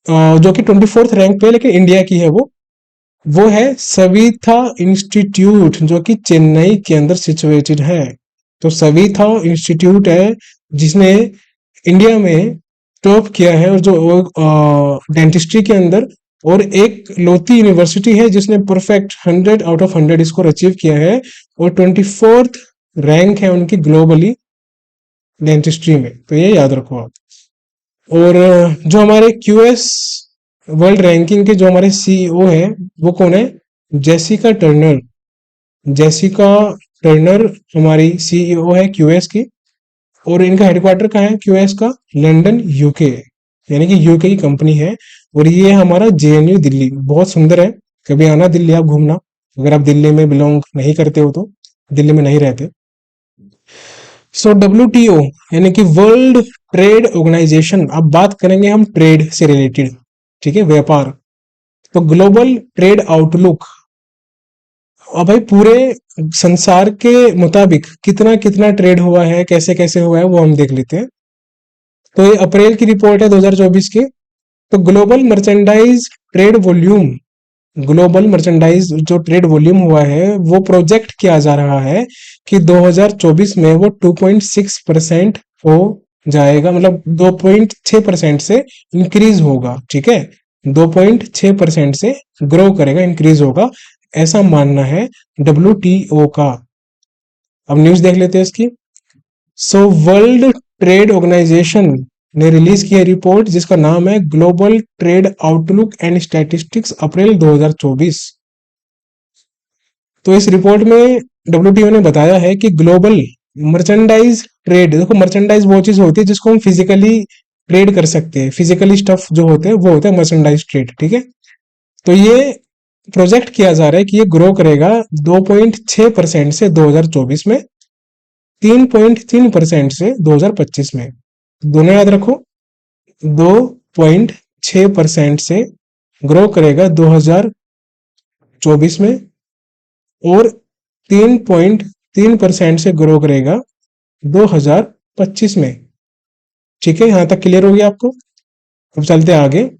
जो कि 24th रैंक पे, लेकिन इंडिया की है वो है सविथा इंस्टीट्यूट जो कि चेन्नई के अंदर सिचुएटेड है। तो सविथा इंस्टीट्यूट है जिसने इंडिया में टॉप किया है, और जो डेंटिस्ट्री के अंदर। और एक लोती यूनिवर्सिटी है जिसने perfect 100 out of 100 score achieve किया है, और 24th रैंक है उनकी ग्लोबली डेंटिस्ट्री में। तो ये याद रखो आप। और जो हमारे क्यूएस वर्ल्ड रैंकिंग के जो हमारे सीईओ है, वो कौन है? Jessica Turner. जेसिका टर्नर हमारी सीईओ है क्यूएस की, और इनका हेडक्वार्टर कहाँ है क्यूएस का? लंदन, यूके, यानी कि यूके की कंपनी है। और ये हमारा जेएनयू दिल्ली, बहुत सुंदर है, कभी आना दिल्ली आप घूमना, अगर आप दिल्ली में बिलोंग नहीं करते हो तो, दिल्ली में नहीं रहते। सो WTO यानी कि वर्ल्ड ट्रेड ऑर्गेनाइजेशन, अब बात करेंगे हम ट्रेड से रिलेटेड, ठीक है, व्यापार। तो ग्लोबल ट्रेड आउटलुक, और भाई पूरे संसार के मुताबिक कितना कितना ट्रेड हुआ है, कैसे कैसे हुआ है, वो हम देख लेते हैं। तो ये अप्रैल की रिपोर्ट है 2024 की। तो global merchandise trade volume, global merchandise जो ट्रेड वॉल्यूम हुआ है वो प्रोजेक्ट किया जा रहा है कि 2024 में वो 2.6% हो जाएगा, मतलब 2.6% से इंक्रीज होगा, ठीक है, 2.6% से ग्रो करेगा, इंक्रीज होगा, ऐसा मानना है WTO का। अब न्यूज देख लेते हैं इसकी। सो वर्ल्ड ट्रेड ऑर्गेनाइजेशन ने रिलीज किया रिपोर्ट जिसका नाम है global trade outlook and statistics April 2024। तो इस रिपोर्ट में WTO ने बताया है कि ग्लोबल मर्चेंडाइज ट्रेड, देखो मर्चेंडाइज वो चीज होती है जिसको हम फिजिकली ट्रेड कर सकते हैं, फिजिकली स्टफ जो होते हैं वो होता है मर्चेंडाइज ट्रेड, ठीक है। तो ये प्रोजेक्ट किया जा रहा है कि ये ग्रो करेगा 2.6% से 2024 में, 3.3% से 2025 में। दोनों याद रखो, 2.6% से ग्रो करेगा 2024 में, और 3.3% से ग्रो करेगा 2025 में। ठीक है, यहां तक क्लियर हो गया आपको। अब चलते आगे।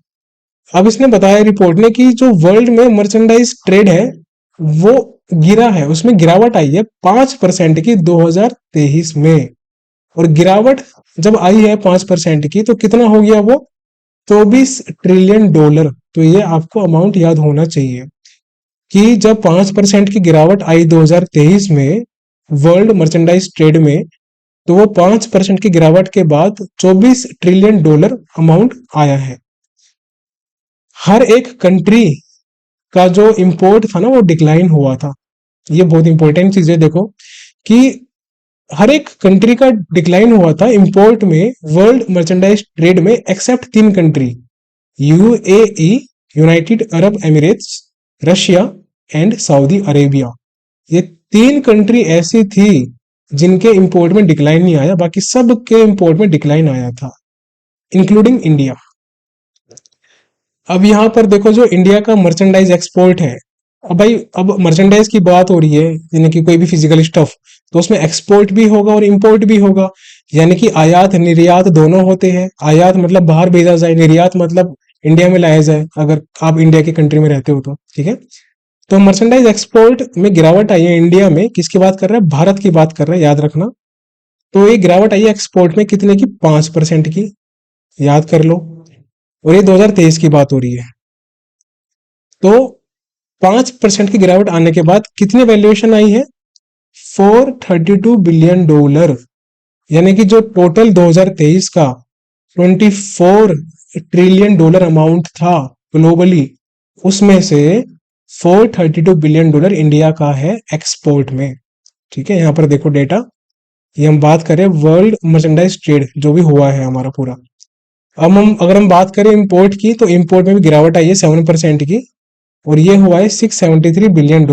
अब इसने बताया रिपोर्ट ने कि जो वर्ल्ड में मर्चेंडाइज ट्रेड है वो गिरा है, उसमें गिरावट आई है 5% की 2023 में। और गिरावट जब आई है 5% की तो कितना हो गया वो, 24 ट्रिलियन डॉलर। तो ये आपको अमाउंट याद होना चाहिए कि जब 5% की गिरावट आई 2023 में वर्ल्ड मर्चेंडाइज ट्रेड में, तो वो 5% की गिरावट के बाद 24 ट्रिलियन डॉलर अमाउंट आया है। हर एक कंट्री का जो इंपोर्ट था ना वो डिक्लाइन हुआ था। ये बहुत इंपॉर्टेंट चीज है, देखो कि हर एक कंट्री का डिक्लाइन हुआ था इंपोर्ट में, वर्ल्ड मर्चेंडाइज ट्रेड में, except 3 country, UAE, United Arab Emirates, Russia and Saudi Arabia. ये 3 कंट्री ऐसी थी जिनके इंपोर्ट में डिक्लाइन नहीं आया, बाकी सब के इंपोर्ट में डिक्लाइन आया था, इंक्लूडिंग इंडिया। अब यहां पर देखो जो इंडिया का मर्चेंडाइज एक्सपोर्ट है, अब भाई अब मर्चेंडाइज की बात हो रही है यानी कि कोई भी फिजिकल स्टफ, तो उसमें एक्सपोर्ट भी होगा और इंपोर्ट भी होगा, यानी कि आयात निर्यात दोनों होते हैं। आयात मतलब बाहर भेजा जाए, निर्यात मतलब इंडिया में लाया जाए, अगर आप इंडिया के कंट्री में रहते हो तो, ठीक है। तो मर्चेंडाइज एक्सपोर्ट में गिरावट आई है इंडिया में, किसकी बात कर रहा है, भारत की बात कर रहा है, याद रखना। तो ये गिरावट आई है एक्सपोर्ट में कितने की, 5% की, याद कर लो। और ये 2023 की बात हो रही है। तो 5% की गिरावट आने के बाद कितनी वैल्यूएशन आई है, $432 बिलियन। यानी कि जो टोटल 2023 का $24 ट्रिलियन अमाउंट था ग्लोबली, उसमें से $432 बिलियन इंडिया का है एक्सपोर्ट में। ठीक है, यहां पर देखो डेटा, ये हम बात करें वर्ल्ड मर्चेंडाइज ट्रेड जो भी हुआ है हमारा पूरा। अब हम अगर हम बात करें इंपोर्ट की, तो इंपोर्ट में भी गिरावट आई है 7% की, और ये हुआ है $673 बिलियन।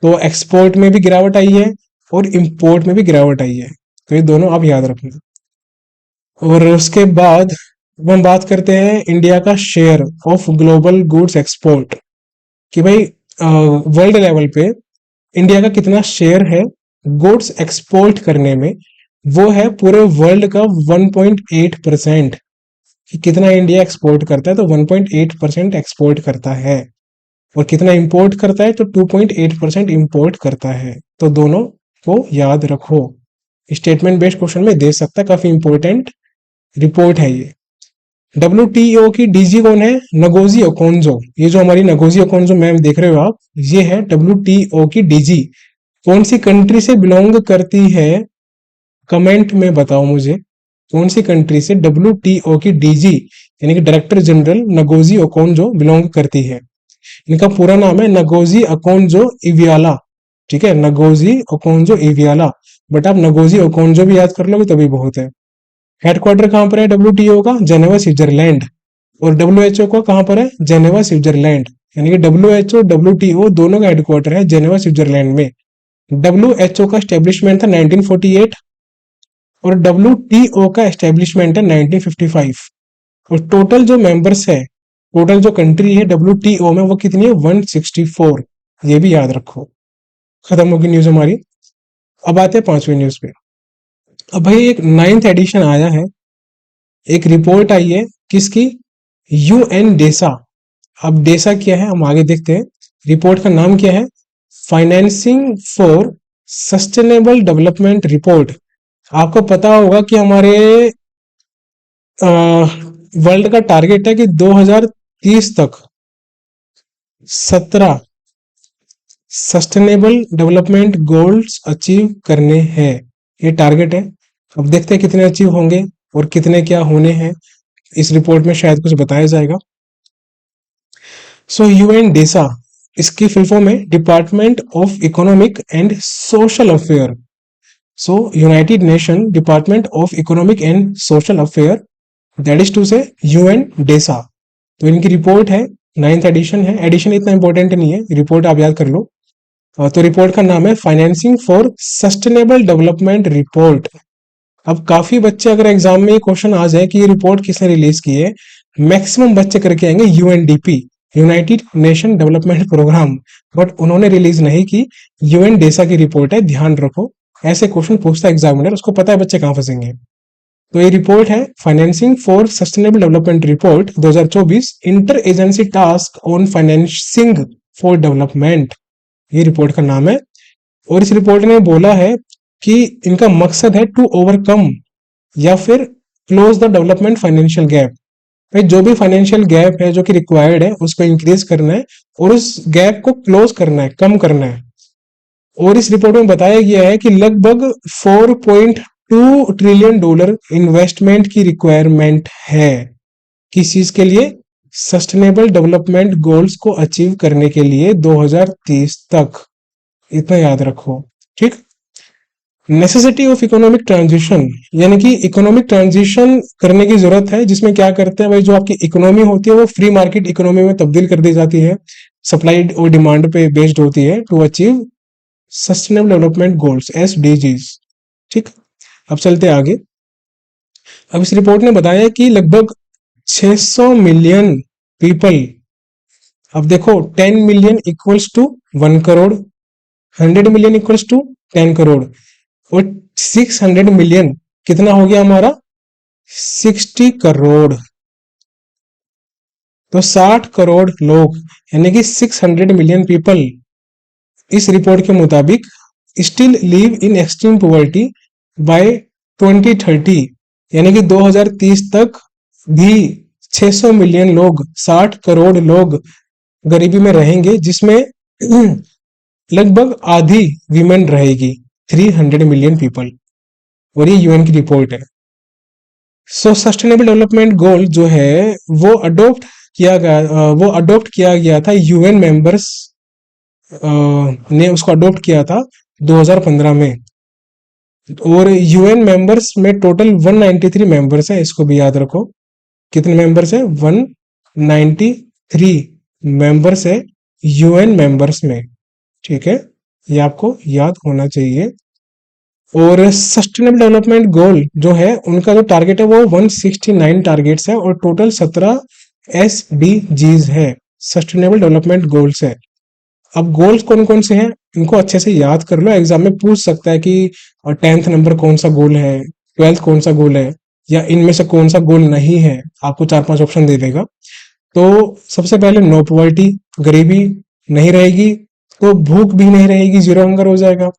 तो एक्सपोर्ट में भी गिरावट आई है और इंपोर्ट में भी गिरावट आई है, तो ये दोनों आप याद रखना। और उसके बाद अब हम बात करते हैं इंडिया का share of global goods export, कि भाई वर्ल्ड लेवल पे इंडिया का कितना शेयर है गुड्स एक्सपोर्ट करने में। वो है पूरे वर्ल्ड का 1.8%, कि कितना इंडिया एक्सपोर्ट करता है, तो 1.8% एक्सपोर्ट करता है। और कितना इंपोर्ट करता है, तो 2.8% इंपोर्ट करता है। तो दोनों को याद रखो, स्टेटमेंट बेस्ड क्वेश्चन में दे सकता है, काफी इंपॉर्टेंट रिपोर्ट है ये। WTO की डीजी कौन है, नगोजी ओकोंजो। ये जो हमारी नगोजी ओकोंजो मैम देख रहे हो आप, ये है WTO की डीजी। कौन सी कंट्री से बिलोंग करती है, कमेंट में बताओ मुझे, कौन सी कंट्री से WTO की डीजी यानी कि director general Ngozi Okonjo belong करती है। इनका पूरा नाम है नगोजी ओकोंजो इवियाला, ठीक है, नगोजी ओकोंजो इवियाला। बट आप नगोजी ओकोंजो भी याद कर लोगे तभी बहुत है। हेडक्वार्टर कहां पर है WTO का, जेनेवा स्विट्जरलैंड। और WHO का कहां पर है, जेनेवा स्विट्जरलैंड। यानी कि WHO WTO दोनों का हेडक्वार्टर है जेनेवा स्विट्जरलैंड में। WHO का स्टेब्लिशमेंट था 1948, और WTO का एस्टेब्लिशमेंट है 1955। और टोटल जो मेंबर्स है, टोटल जो कंट्री है WTO में वो कितनी है, 164। ये भी याद रखो। खत्म होगी न्यूज हमारी। अब आते हैं पांचवी न्यूज पे। अब भाई एक नाइन्थ एडिशन आया है, एक रिपोर्ट आई है किसकी, UN डेसा। अब डेसा क्या है हम आगे देखते हैं। रिपोर्ट का नाम क्या है, financing for sustainable development report. आपको पता होगा कि हमारे वर्ल्ड का टारगेट है कि 2030 तक 17 सस्टेनेबल डेवलपमेंट गोल्स अचीव करने हैं। ये टारगेट है। अब देखते हैं कितने अचीव होंगे और कितने क्या होने हैं, इस रिपोर्ट में शायद कुछ बताया जाएगा। सो UN डेसा, इसकी फुल फॉर्म है department of economic and social affair. So United Nation department of economic and social affair, that is to say UN DESA. तो इनकी रिपोर्ट है, नाइन्थ एडिशन है। एडिशन इतना इंपॉर्टेंट नहीं है, रिपोर्ट आप याद कर लो। तो रिपोर्ट का नाम है financing for sustainable development report. अब काफी बच्चे अगर एग्जाम में ये क्वेश्चन आ जाए कि ये रिपोर्ट किसने रिलीज की है, मैक्सिमम बच्चे करके आएंगे UNDP, United Nation development programme, but उन्होंने रिलीज नहीं की। UN डेसा की रिपोर्ट है, ध्यान रखो। ऐसे क्वेश्चन पूछता है एग्जामिनर, उसको पता है बच्चे कहां फंसेंगे। तो ये रिपोर्ट है financing for sustainable development report 2024, inter agency task on financing for development, ये रिपोर्ट का नाम है। और इस रिपोर्ट ने बोला है कि इनका मकसद है टू ओवरकम या फिर close the development financial gap. भाई जो भी फाइनेंशियल गैप है जो कि रिक्वायर्ड है उसको इंक्रीज करना है और उस गैप को क्लोज करना है, कम करना है। और इस रिपोर्ट में बताया गया है कि लगभग 4.2 ट्रिलियन डॉलर इन्वेस्टमेंट की रिक्वायरमेंट है। किस चीज के लिए, सस्टेनेबल डेवलपमेंट गोल्स को अचीव करने के लिए 2030 तक। इतना याद रखो, ठीक। नेसेसिटी ऑफ इकोनॉमिक ट्रांजिशन, यानी कि इकोनॉमिक ट्रांजिशन करने की जरूरत है, जिसमें क्या करते हैं भाई, जो आपकी इकोनॉमी होती है वो फ्री मार्केट इकोनॉमी में तब्दील कर दी जाती है, सप्लाई और डिमांड पे बेस्ड होती है, to achieve sustainable development goals SDGs, ठीक। अब चलते आगे। अब इस रिपोर्ट ने बताया कि लगभग 600 मिलियन पीपल, अब देखो 10 million equals to 1 crore, 100 million equals to 10 crore, और 600 मिलियन कितना हो गया हमारा, 60 करोड़। तो 60 करोड़ लोग, यानी कि 600 मिलियन पीपल इस रिपोर्ट के मुताबिक still live in extreme poverty by 2030, यानी कि 2030 तक भी 600 मिलियन लोग, 60 करोड़ लोग गरीबी में रहेंगे, जिसमें लगभग आधी वीमेन रहेगी, 300 मिलियन पीपल। और ये UN की रिपोर्ट है। सो सस्टेनेबल डेवलपमेंट गोल जो है वो अडोप्ट किया गया था, UN मेंबर्स ने उसको अडोप्ट किया था 2015 में। और UN मेंबर्स में टोटल 193 मेंबर्स है, इसको भी याद रखो। कितने मेंबर्स है, 193 मेंबर्स है UN मेंबर्स में, ठीक है। ये आपको याद होना चाहिए। और सस्टेनेबल डेवलपमेंट गोल जो है उनका जो टारगेट है वो 169 टारगेट्स है, और टोटल 17 SDGs है, सस्टेनेबल डेवलपमेंट गोल्स है। अब गोल्स कौन कौन से हैं इनको अच्छे से याद कर लो, एग्जाम में पूछ सकता है कि 10th नंबर कौन सा गोल है, 12th कौन सा गोल है, या इनमें से कौन सा गोल नहीं है, आपको 4-5 ऑप्शन दे देगा। तो सबसे पहले नो पॉवर्टी, गरीबी नहीं रहेगी, तो भूख भी नहीं रहेगी, जीरो हंगर हो जाएगा।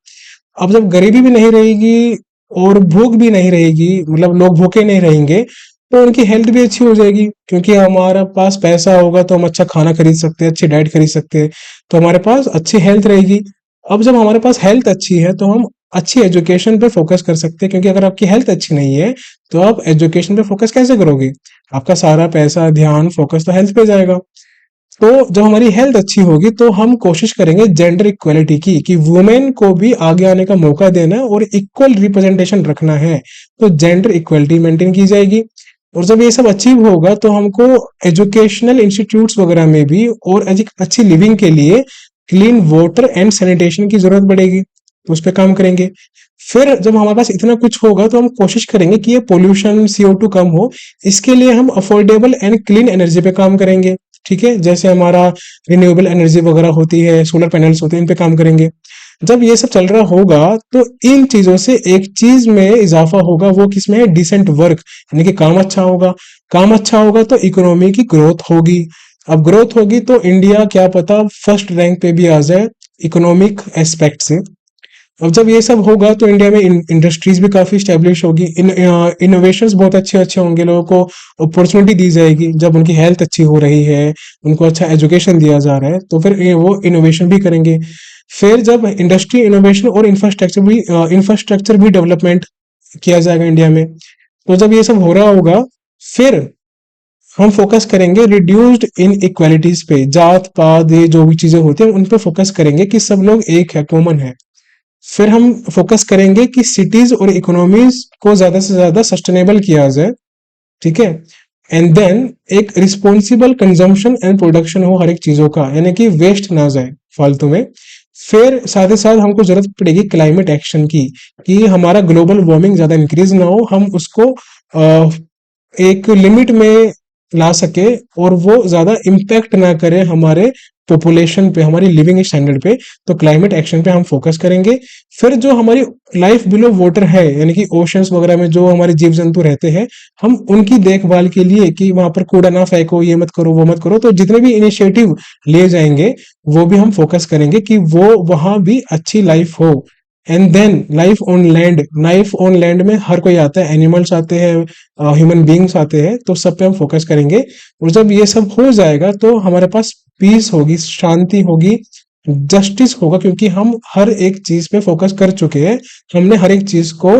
अब जब गरीबी भी नहीं रहेगी और भूख भी नहीं रहेगी, मतलब लोग भूखे नहीं रहेंगे, तो उनकी हेल्थ भी अच्छी हो जाएगी, क्योंकि हमारे पास पैसा होगा तो हम अच्छा खाना खरीद सकते हैं, अच्छी डाइट खरीद सकते हैं, तो हमारे पास अच्छी हेल्थ रहेगी। अब जब हमारे पास हेल्थ अच्छी है तो हम अच्छी एजुकेशन पे फोकस कर सकते हैं, क्योंकि अगर आपकी हेल्थ अच्छी नहीं है तो आप एजुकेशन पे फोकस कैसे करोगे, आपका सारा पैसा, ध्यान, फोकस तो हेल्थ पे जाएगा। तो जब हमारी हेल्थ अच्छी होगी तो हम कोशिश करेंगे जेंडर इक्वलिटी की, कि वुमेन को भी आगे आने का मौका देना है और इक्वल रिप्रेजेंटेशन रखना है, तो जेंडर इक्वलिटी मेंटेन की जाएगी। और जब ये सब अचीव होगा तो हमको एजुकेशनल इंस्टीट्यूट्स वगैरह में भी और अच्छी लिविंग के लिए क्लीन वाटर एंड सैनिटेशन की जरूरत पड़ेगी। तो उस पे काम करेंगे। फिर जब हमारे पास इतना कुछ होगा तो हम कोशिश करेंगे कि ये पोल्यूशन CO2 कम हो, इसके लिए हम अफोर्डेबल एंड क्लीन एनर्जी पे काम करेंगे। ठीक है, जैसे हमारा रिन्यूएबल एनर्जी वगैरह होती है, सोलर पैनल्स होते हैं, इन पे काम करेंगे। जब ये सब चल रहा होगा तो इन चीजों से एक चीज में इजाफा होगा, वो किसमें है, डिसेंट वर्क, यानी कि काम अच्छा होगा। काम अच्छा होगा तो इकोनॉमी की ग्रोथ होगी। अब ग्रोथ होगी तो इंडिया क्या पता फर्स्ट रैंक पे भी आ जाए इकोनॉमिक एस्पेक्ट से। अब जब ये सब होगा तो इंडिया में इंडस्ट्रीज भी काफी स्टेब्लिश होगी, इनोवेशंस बहुत अच्छे अच्छे होंगे, लोगों को अपॉर्चुनिटी दी जाएगी। जब उनकी हेल्थ अच्छी हो रही है, उनको अच्छा एजुकेशन दिया जा रहा है, तो फिर वो इनोवेशन भी करेंगे। फिर जब इंडस्ट्री इनोवेशन और इंफ्रास्ट्रक्चर भी डेवलपमेंट किया जाएगा इंडिया में, तो जब ये सब हो रहा होगा, फिर हम फोकस करेंगे रिड्यूस्ड इन इक्वालिटीज पे, जात पात ये जो भी चीजें होती हैं उन पे फोकस करेंगे कि सब लोग एक है, कॉमन है। फिर हम फोकस करेंगे कि सिटीज और इकोनॉमीज को ज्यादा से ज्यादा सस्टेनेबल किया जाए। ठीक है, एंड देन एक रिस्पॉन्सिबल कंजम्पशन एंड प्रोडक्शन हो हर एक चीजों का, यानी कि वेस्ट ना जाए फालतू में। फिर साथ ही साथ हमको जरूरत पड़ेगी क्लाइमेट एक्शन की, कि हमारा ग्लोबल वार्मिंग ज्यादा इंक्रीज ना हो, हम उसको एक लिमिट में ला सके और वो ज्यादा इम्पैक्ट ना करे हमारे पॉपुलेशन पे, हमारी लिविंग स्टैंडर्ड पे। तो क्लाइमेट एक्शन पे हम फोकस करेंगे। फिर जो हमारी लाइफ बिलो वाटर है, यानी कि ओशंस वगैरह में जो हमारे जीव जंतु रहते हैं, हम उनकी देखभाल के लिए कि वहां पर कूड़ा ना फेंको, ये मत करो वो मत करो, तो जितने भी इनिशिएटिव ले जाएंगे वो भी हम फोकस करेंगे कि वो वहां भी अच्छी लाइफ हो। And then life on land, life on land में हर कोई आता है, एनिमल्स आते हैं, ह्यूमन बींग्स आते हैं, तो सब पे हम फोकस करेंगे। और जब ये सब हो जाएगा तो हमारे पास पीस होगी, शांति होगी, जस्टिस होगा, क्योंकि हम हर एक चीज पे फोकस कर चुके हैं, हमने हर एक चीज को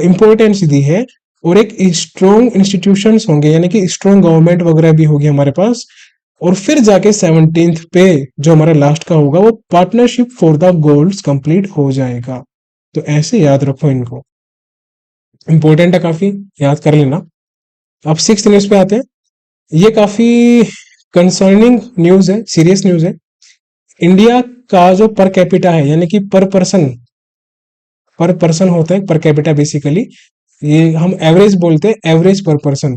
इम्पोर्टेंस दी है। और एक स्ट्रॉन्ग इंस्टीट्यूशंस होंगे, यानी कि स्ट्रॉन्ग गवर्नमेंट वगैरह भी होगी हमारे पास। और फिर जाके 17th पे जो हमारा लास्ट का होगा वो partnership for the goals complete हो जाएगा। तो ऐसे याद रखो इनको, इंपॉर्टेंट है काफी, याद कर लेना। अब 6th न्यूज पे आते हैं। ये काफी कंसर्निंग न्यूज है, सीरियस न्यूज है। इंडिया का जो पर कैपिटा है, यानी कि पर पर्सन होता है पर कैपिटा बेसिकली, ये हम एवरेज बोलते हैं, एवरेज पर पर्सन।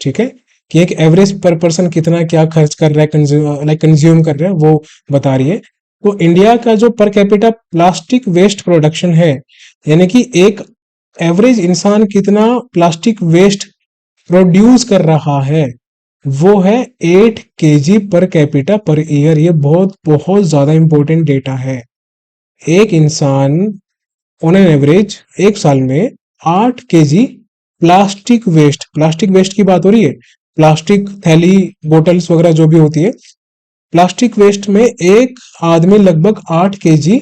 ठीक है, कि एक एवरेज पर पर्सन कितना क्या खर्च कर रहा है, कंज्यूम कर रहा है, वो बता रही है। तो इंडिया का जो per capita plastic waste production है, यानी कि एक एवरेज इंसान कितना प्लास्टिक वेस्ट प्रोड्यूस कर रहा है, वो है 8 kg per capita per year. ये बहुत बहुत ज्यादा इंपॉर्टेंट डेटा है। एक इंसान ऑन एन एवरेज एक साल में 8 kg प्लास्टिक वेस्ट की बात हो रही है, प्लास्टिक थैली बोटल्स वगैरह जो भी होती है, प्लास्टिक वेस्ट में एक आदमी लगभग 8 kg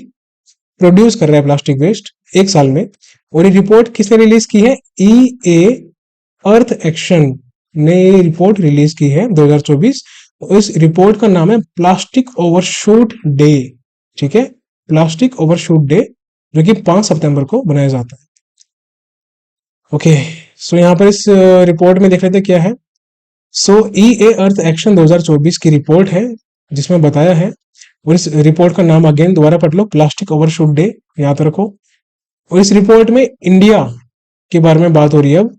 प्रोड्यूस कर रहा है प्लास्टिक वेस्ट एक साल में। और ये रिपोर्ट किसने रिलीज की है, EA अर्थ एक्शन ने ये रिपोर्ट रिलीज की है 2024। इस रिपोर्ट का नाम है प्लास्टिक ओवरशूट डे। ठीक है, प्लास्टिक ओवरशूट डे, जो कि 5 सितंबर को बनाया जाता है। ओके, सो यहाँ पर इस रिपोर्ट में देख लेते हैं क्या है। सो EA अर्थ एक्शन 2024 की रिपोर्ट है, जिसमें बताया है, और इस रिपोर्ट का नाम अगेन दोबारा पढ़ लो, प्लास्टिक ओवरशूट डे, याद रखो। और इस रिपोर्ट में इंडिया के बारे में बात हो रही है अब।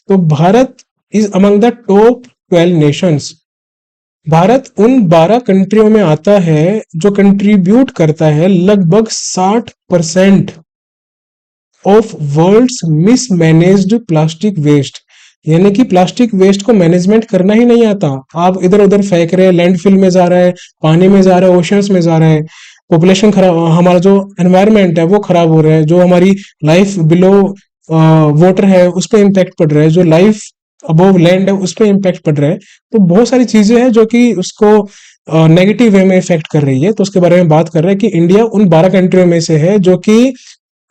तो Bharat is among the top 12 Nations. Bharat उन 12 कंट्रियों में आता है जो कंट्रीब्यूट करता है लगभग 60% of world's mismanaged plastic waste. यानी कि प्लास्टिक वेस्ट को मैनेजमेंट करना ही नहीं आता, आप इधर उधर फेंक रहे हैं, लैंडफिल में जा रहा है, पानी में जा रहा है, ओशंस में जा रहा है, पॉपुलेशन खराब, हमारा जो एनवायरनमेंट है वो खराब हो रहा है, जो हमारी लाइफ बिलो वाटर है उस पर इम्पैक्ट पड़ रहा है, जो लाइफ अबोव लैंड है उस पर इम्पैक्ट पड़ रहा है। तो बहुत सारी चीजें हैं जो कि उसको नेगेटिव वे में इफेक्ट कर रही है। तो उसके बारे में बात कर रहे हैं कि इंडिया उन 12 कंट्रियों में से है जो कि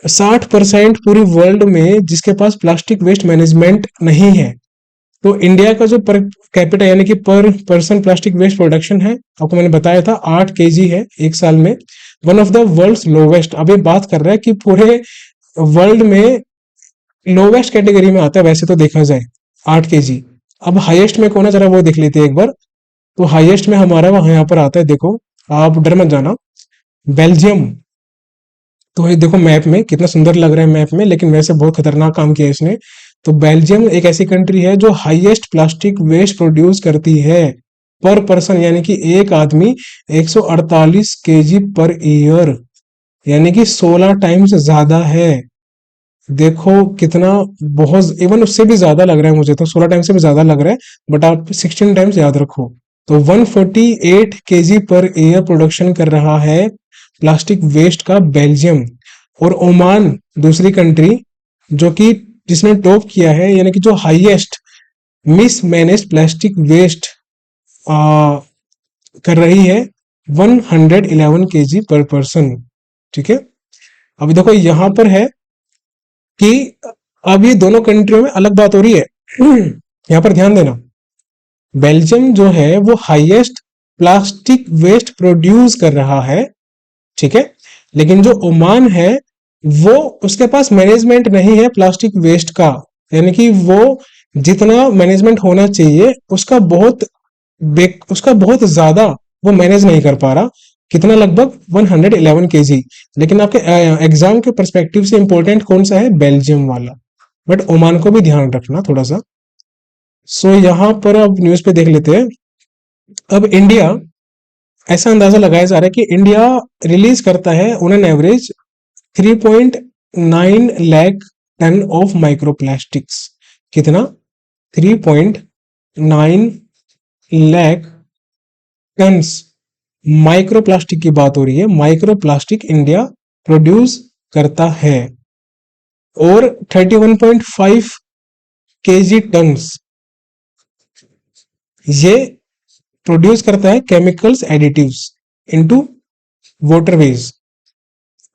60% पूरी वर्ल्ड में जिसके पास प्लास्टिक वेस्ट मैनेजमेंट नहीं है। तो इंडिया का जो पर कैपिटा यानी कि पर पर्सन प्लास्टिक वेस्ट प्रोडक्शन है, आपको मैंने बताया था 8 kg है एक साल में, one of the world's lowest. अब ये बात कर रहा है कि पूरे वर्ल्ड में लोवेस्ट कैटेगरी में आता है वैसे तो देखा जाए 8 kg। अब हाईएस्ट में कौन है जरा वो देख लेते हैं एक बार। तो हाईएस्ट में हमारा वहां यहाँ पर आता है, देखो आप डर मत जाना, बेल्जियम। तो ये देखो मैप में कितना सुंदर लग रहा है मैप में, लेकिन वैसे बहुत खतरनाक काम किया है इसने। तो बेल्जियम एक ऐसी कंट्री है जो हाईएस्ट प्लास्टिक वेस्ट प्रोड्यूस करती है पर पर्सन, यानी कि एक आदमी 148 केजी पर ईयर, यानी कि 16 टाइम्स ज्यादा है। देखो कितना, बहुत इवन उससे भी ज्यादा लग रहा है मुझे तो, 16 टाइम्स से भी ज्यादा लग रहा है, बट आप 16 टाइम्स याद रखो। तो 148 केजी पर ईयर प्रोडक्शन कर रहा है प्लास्टिक वेस्ट का बेल्जियम। और ओमान दूसरी कंट्री जो कि जिसने टॉप किया है, यानी कि जो highest mismanage plastic waste कर रही है, 111 केजी पर पर्सन। ठीक है, अभी देखो यहां पर है कि अब ये दोनों कंट्रियों में अलग बात हो रही है। यहां पर ध्यान देना, बेल्जियम जो है वो हाईएस्ट प्लास्टिक वेस्ट प्रोड्यूस कर रहा है, ठीक है, लेकिन जो ओमान है वो, उसके पास मैनेजमेंट नहीं है प्लास्टिक वेस्ट का, यानी कि वो जितना मैनेजमेंट होना चाहिए उसका उसका बहुत ज्यादा वो मैनेज नहीं कर पा रहा। कितना, लगभग 111 केजी। लेकिन आपके एग्जाम के परस्पेक्टिव से इंपॉर्टेंट कौन सा है, बेल्जियम वाला, बट ओमान को भी ध्यान रखना थोड़ा सा। सो यहां पर अब न्यूज पे देख लेते हैं। अब इंडिया, ऐसा अंदाजा लगाया जा रहा है कि इंडिया रिलीज करता है on an average 3.9 lakh ton of microplastics. कितना, 3.9 लाख टन्स माइक्रोप्लास्टिक की बात हो रही है। माइक्रोप्लास्टिक इंडिया प्रोड्यूस करता है। और 31.5 केजी टन्स ये प्रोड्यूस करता है केमिकल्स एडिटिव्स इनटू वाटरवेज।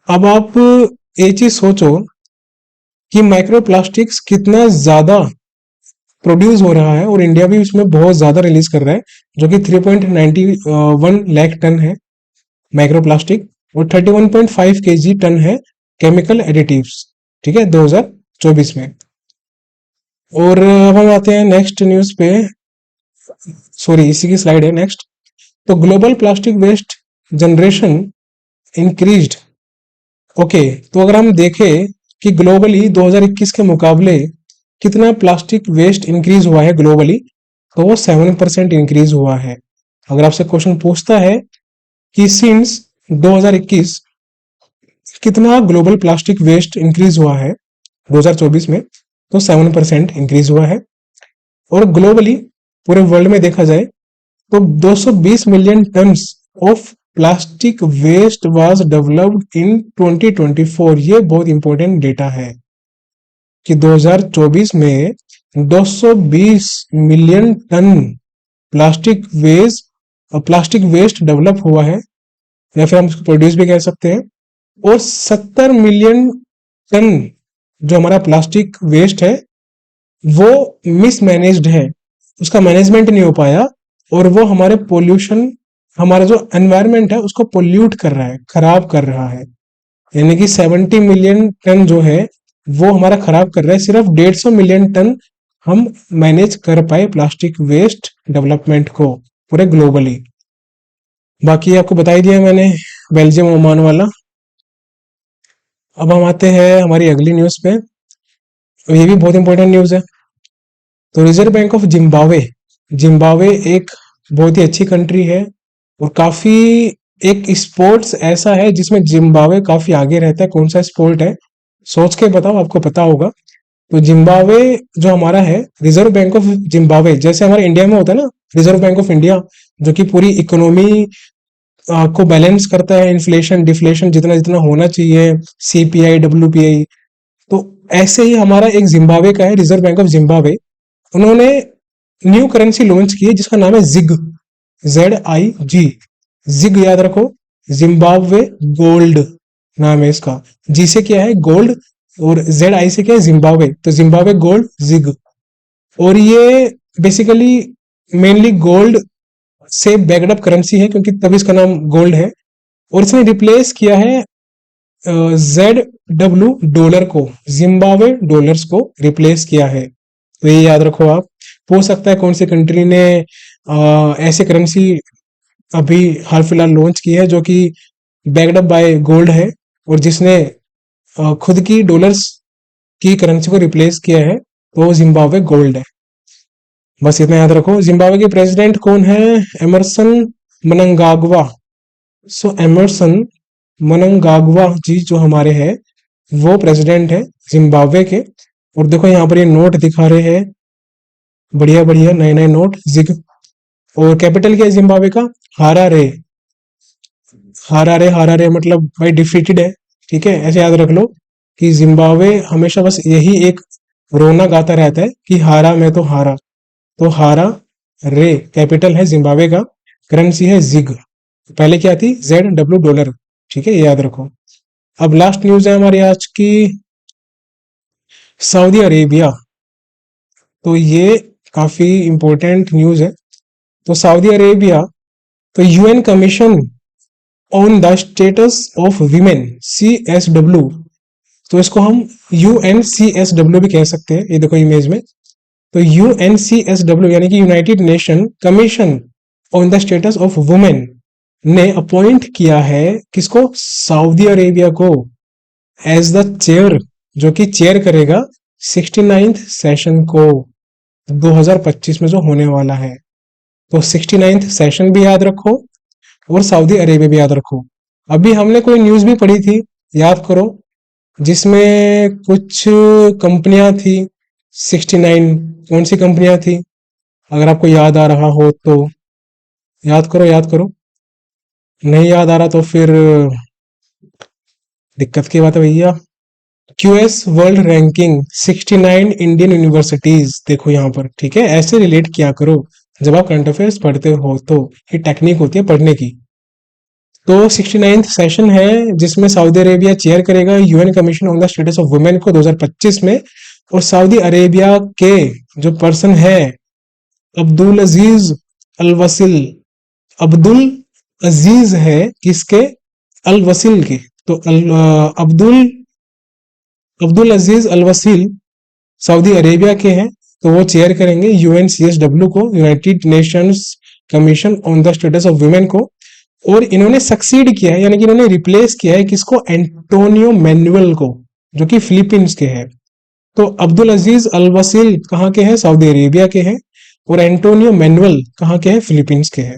अब आप एक चीज सोचो कि माइक्रोप्लास्टिक्स कितना ज्यादा प्रोड्यूस हो रहा है, और इंडिया भी उसमें बहुत ज्यादा रिलीज कर रहा है, जो कि 3.91 लाख टन है माइक्रोप्लास्टिक, और 31.5 केजी टन है केमिकल एडिटिव्स। ठीक है, 2024 में। और अब हम आते हैं नेक्स्ट न्यूज पे, सॉरी इसी की स्लाइड है नेक्स्ट। तो global plastic waste generation increased. Okay, तो अगर हम देखें कि ग्लोबली 2021 के मुकाबले कितना प्लास्टिक वेस्ट इंक्रीज हुआ है ग्लोबली, तो वो 7% इंक्रीज हुआ है। अगर आपसे क्वेश्चन पूछता है कि सिंस 2021 कितना ग्लोबल प्लास्टिक वेस्ट इंक्रीज हुआ है 2024 में, तो 7% इंक्रीज हुआ है। और ग्लोबली पूरे वर्ल्ड में देखा जाए तो 220 million tons of plastic waste was developed in 2024। ये बहुत इंपॉर्टेंट डेटा है कि 2024 में 220 million ton plastic waste develop हुआ है, या फिर हम उसको प्रोड्यूस भी कह सकते हैं। और 70 मिलियन टन जो हमारा प्लास्टिक वेस्ट है वो मिसमैनेज्ड है, उसका मैनेजमेंट नहीं हो पाया, और वो हमारे पोल्यूशन, हमारा जो एनवायरनमेंट है उसको पोल्यूट कर रहा है, खराब कर रहा है। यानी कि 70 मिलियन टन जो है वो हमारा खराब कर रहा है। सिर्फ 150 मिलियन टन हम मैनेज कर पाए प्लास्टिक वेस्ट डेवलपमेंट को पूरे ग्लोबली। बाकी आपको बता ही दिया मैंने बेल्जियम ओमान वाला। अब हम आते हैं हमारी अगली न्यूज पे, और ये भी बहुत इंपॉर्टेंट न्यूज है। तो reserve bank of Zimbabwe, Zimbabwe एक बहुत ही अच्छी कंट्री है, और काफी एक स्पोर्ट्स ऐसा है जिसमें जिम्बाब्वे काफी आगे रहता है। कौन सा स्पोर्ट है, सोच के बताओ, आपको पता होगा। तो जिम्बाब्वे जो हमारा है, रिजर्व बैंक ऑफ जिम्बाब्वे, जैसे हमारे इंडिया में होता है ना रिजर्व बैंक ऑफ इंडिया, जो कि पूरी इकोनॉमी को बैलेंस करता है, इन्फ्लेशन डिफ्लेशन जितना जितना होना चाहिए, सीपीआई डब्ल्यूपीआई। तो ऐसे ही हमारा एक जिम्बाब्वे का है, रिजर्व बैंक ऑफ जिम्बाब्वे। उन्होंने न्यू करेंसी लॉन्च की है जिसका नाम है जिग, ZIG, जिग याद रखो, जिम्बाब्वे गोल्ड नाम है इसका। जी से क्या है, गोल्ड, और ZI से क्या है, जिम्बाब्वे, तो जिम्बाब्वे गोल्ड जिग। और ये बेसिकली मेनली गोल्ड से बैकड करेंसी है, क्योंकि तभी इसका नाम गोल्ड है। और इसने रिप्लेस किया है ZW डॉलर को, जिम्बाब्वे डॉलर्स को रिप्लेस किया है। तो ये याद रखो आप। हो सकता है कौन सी कंट्री ने ऐसे करेंसी अभी हाल फिलहाल लॉन्च की है जो कि बैक्ड अप बाय गोल्ड है, और जिसने खुद की डॉलर्स की करेंसी को रिप्लेस किया है तो वो जिम्बाब्वे गोल्ड है। बस इतना याद रखो। जिम्बाब्वे के प्रेसिडेंट कौन है? एमरसन मनंगागवा। सो एमरसन मनंगागवा जी जो हमारे हैं वो प्रेसिडेंट है जिम्बाब्वे के। और देखो यहाँ पर ये नोट दिखा रहे हैं, बढ़िया बढ़िया नए नए नोट जिग। और कैपिटल क्या है जिम्बाब्वे का? हारारे। हारारे हारारे मतलब भाई डिफीटेड है। ठीक है, ऐसे याद रख लो कि जिम्बाब्वे हमेशा बस यही एक रोना गाता रहता है कि हारा मैं तो हारा। तो हारा रे कैपिटल है जिम्बाब्वे का, करेंसी है जिग। पहले क्या थी? ZW dollar. ठीक है, ये याद रखो। अब लास्ट न्यूज है हमारी आज की, सऊदी अरेबिया। तो ये काफी इंपॉर्टेंट न्यूज है। तो सऊदी अरेबिया, तो UN commission on the status of women CSW, तो इसको हम UNCSW भी कह सकते हैं। ये देखो इमेज में, तो UNCSW यानी कि United nation commission on the status of women ने अपॉइंट किया है किसको? सऊदी अरेबिया को एज द चेयर, जो कि चेयर करेगा 69th सेशन को 2025 में जो होने वाला है। तो 69th सेशन भी याद रखो और सऊदी अरेबिया भी याद रखो। अभी हमने कोई न्यूज भी पढ़ी थी, याद करो, जिसमें कुछ कंपनियां थी 69। कौन सी कंपनियां थी? अगर आपको याद आ रहा हो तो याद करो, याद करो। नहीं याद आ रहा तो फिर दिक्कत की बात है भैया। QS world ranking 69 Indian universities, देखो यहाँ पर। ठीक है, ऐसे रिलेट किया करो जब आप करंट अफेयर्स पढ़ते हो, तो ये टेक्निक होती है पढ़ने की। तो 69th सेशन है जिसमें सऊदी अरेबिया चेयर करेगा UN commission on the status of women को 2025 में। और सऊदी अरेबिया के जो पर्सन है अब्दुल अजीज अल वसील, अब्दुल अजीज है किसके? अल वसील के। तो अब्दुल अजीज अल वसील सऊदी अरेबिया के हैं। तो वो चेयर करेंगे UNCSW को, United Nations commission on the status of women को। और इन्होंने सक्सीड किया है, यानी कि इन्होंने रिप्लेस किया है किसको? एंटोनियो मैनुअल को, जो कि फिलीपींस के हैं। तो अब्दुल अजीज अल वसील कहाँ के हैं? सऊदी अरेबिया के हैं। और एंटोनियो मैनुअल कहाँ के हैं? फिलीपींस के हैं।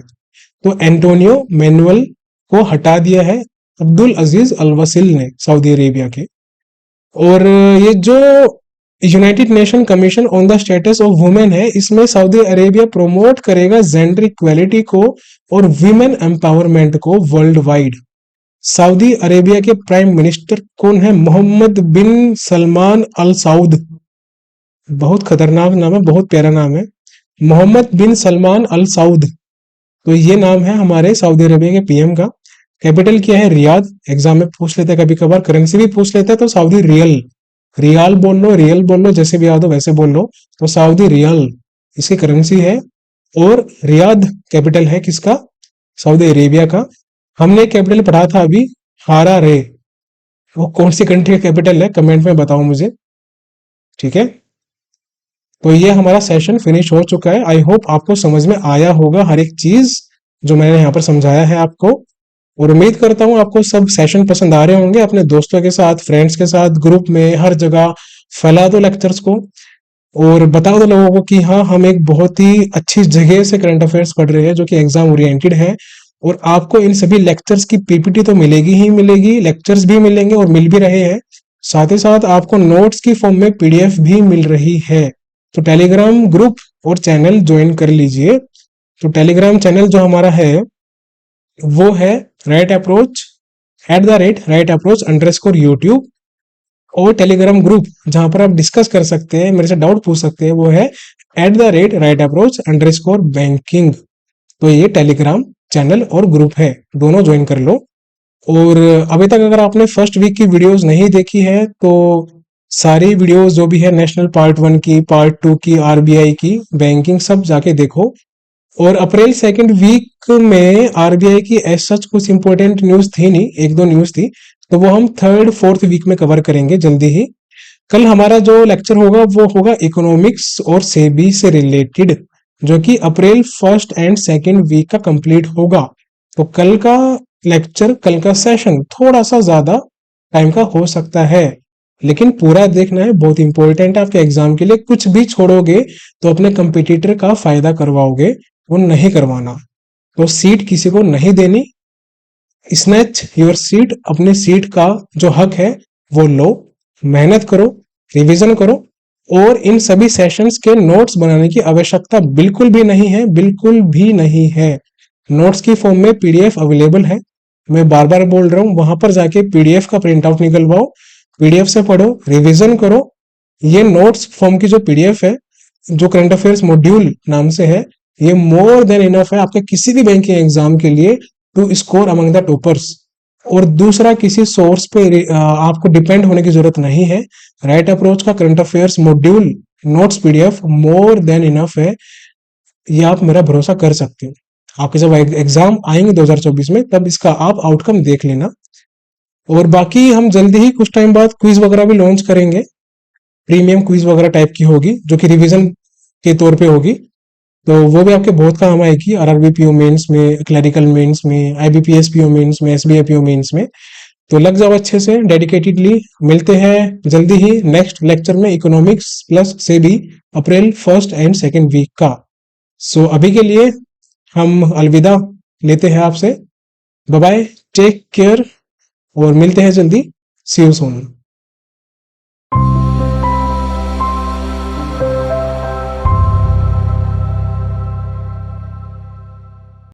तो एंटोनियो मैनुअल को हटा दिया है अब्दुल अजीज अल वसील ने सऊदी अरेबिया के। और ये जो United nation commission on the status of women है, इसमें सऊदी अरेबिया प्रोमोट करेगा जेंडर इक्वेलिटी को और विमेन एम्पावरमेंट को वर्ल्ड वाइड। सऊदी अरेबिया के प्राइम मिनिस्टर कौन है? मोहम्मद बिन सलमान अल सऊद। बहुत खतरनाक नाम है, बहुत प्यारा नाम है, मोहम्मद बिन सलमान अल सऊद। तो ये नाम है हमारे सऊदी अरेबिया के पीएम का। कैपिटल क्या है? रियाद। एग्जाम में पूछ लेते हैं कभी कभार, करेंसी भी पूछ लेते हैं, तो सऊदी रियल, रियाल बोल लो, रियल बोल लो, जैसे भी याद हो वैसे बोल लो। तो सऊदी रियल इसकी करेंसी है। और रियाद कैपिटल है किसका? सऊदी अरेबिया का। हमने कैपिटल पढ़ा था अभी, हारा रे। वो कौन सी कंट्री का कैपिटल है? कमेंट में बताओ मुझे। ठीक है, तो ये हमारा सेशन फिनिश हो चुका है। आई होप आपको समझ में आया होगा हर एक चीज जो मैंने यहाँ पर समझाया है आपको। और उम्मीद करता हूँ आपको सब सेशन पसंद आ रहे होंगे। अपने दोस्तों के साथ, फ्रेंड्स के साथ, ग्रुप में, हर जगह फैला दो लेक्चर्स को। और बता दो लोगों को कि हाँ, हम एक बहुत ही अच्छी जगह से करंट अफेयर्स पढ़ रहे हैं जो कि एग्जाम ओरिएंटेड है। और आपको इन सभी लेक्चर्स की PPT तो मिलेगी ही मिलेगी, लेक्चर्स भी मिलेंगे और मिल भी रहे हैं। साथ ही साथ आपको नोट्स की फॉर्म में PDF भी मिल रही है। तो टेलीग्राम ग्रुप और चैनल ज्वाइन कर लीजिए। तो टेलीग्राम चैनल जो हमारा है वो है राइट अप्रोच @राइट अप्रोच_YouTube। और टेलीग्राम ग्रुप जहां पर आप डिस्कस कर सकते हैं, मेरे से डाउट पूछ सकते हैं, वो है @राइट अप्रोच_बैंकिंग। तो ये टेलीग्राम चैनल और ग्रुप है, दोनों ज्वाइन कर लो। और अभी तक अगर आपने फर्स्ट वीक की वीडियोस नहीं देखी है तो सारी वीडियोस जो भी है, नेशनल पार्ट 1 की, पार्ट 2 की, RBI की, बैंकिंग, सब जाके देखो। और अप्रैल सेकंड वीक में RBI की एज सच कुछ इंपॉर्टेंट न्यूज थी नहीं, एक दो न्यूज थी, तो वो हम थर्ड फोर्थ वीक में कवर करेंगे जल्दी ही। कल हमारा जो लेक्चर होगा वो होगा इकोनॉमिक्स और सेबी से रिलेटेड, जो कि April first and second week का कंप्लीट होगा। तो कल का लेक्चर, कल का सेशन थोड़ा सा ज्यादा टाइम का हो सकता है, लेकिन पूरा देखना है, बहुत इंपॉर्टेंट है आपके एग्जाम के लिए। कुछ भी छोड़ोगे तो अपने कंपटीटर का फायदा करवाओगे, वो नहीं करवाना। तो सीट किसी को नहीं देनी। स्नैच योर सीट, अपनी सीट का जो हक है वो लो, मेहनत करो, रिवीजन करो। और इन सभी सेशंस के नोट्स बनाने की आवश्यकता बिल्कुल भी नहीं है, बिल्कुल भी नहीं है। नोट्स की फॉर्म में पीडीएफ अवेलेबल है, मैं बार बार बोल रहा हूं, वहां पर जाके पीडीएफ का प्रिंट आउट निकलवाओ, पीडीएफ से पढ़ो, रिवीजन करो। ये नोट्स फॉर्म की जो पीडीएफ है, जो करंट अफेयर्स मॉड्यूल नाम से है, ये मोर देन इनफ है आपके किसी भी बैंकिंग एग्जाम के लिए to score among the toppers. और दूसरा, किसी सोर्स पे आपको डिपेंड होने की जरूरत नहीं है। राइट अप्रोच का current affairs module notes PDF more than enough है, ये आप मेरा भरोसा कर सकते हो। आपके जब एग्जाम आएंगे 2024 में, तब इसका आप आउटकम देख लेना। और बाकी हम जल्दी ही कुछ टाइम बाद क्विज वगैरह भी लॉन्च करेंगे, प्रीमियम क्विज वगैरह टाइप की होगी, जो कि रिवीजन के तौर पे होगी। तो वो भी आपके बहुत काम आएगी, आरआरबी पीओ मेंस में, क्लरिकल मेंस में, आईबीपीएस पीओ मेंस में, एसबीआई पीओ मेंस में। तो लग जाओ अच्छे से डेडिकेटेडली। मिलते हैं जल्दी ही नेक्स्ट लेक्चर में, इकोनॉमिक्स प्लस से भी, अप्रैल 1st एंड 2nd वीक का। सो अभी के लिए हम अलविदा लेते हैं आपसे। बाय बाय, टेक केयर, और मिलते हैं जल्दी। सी यू सून।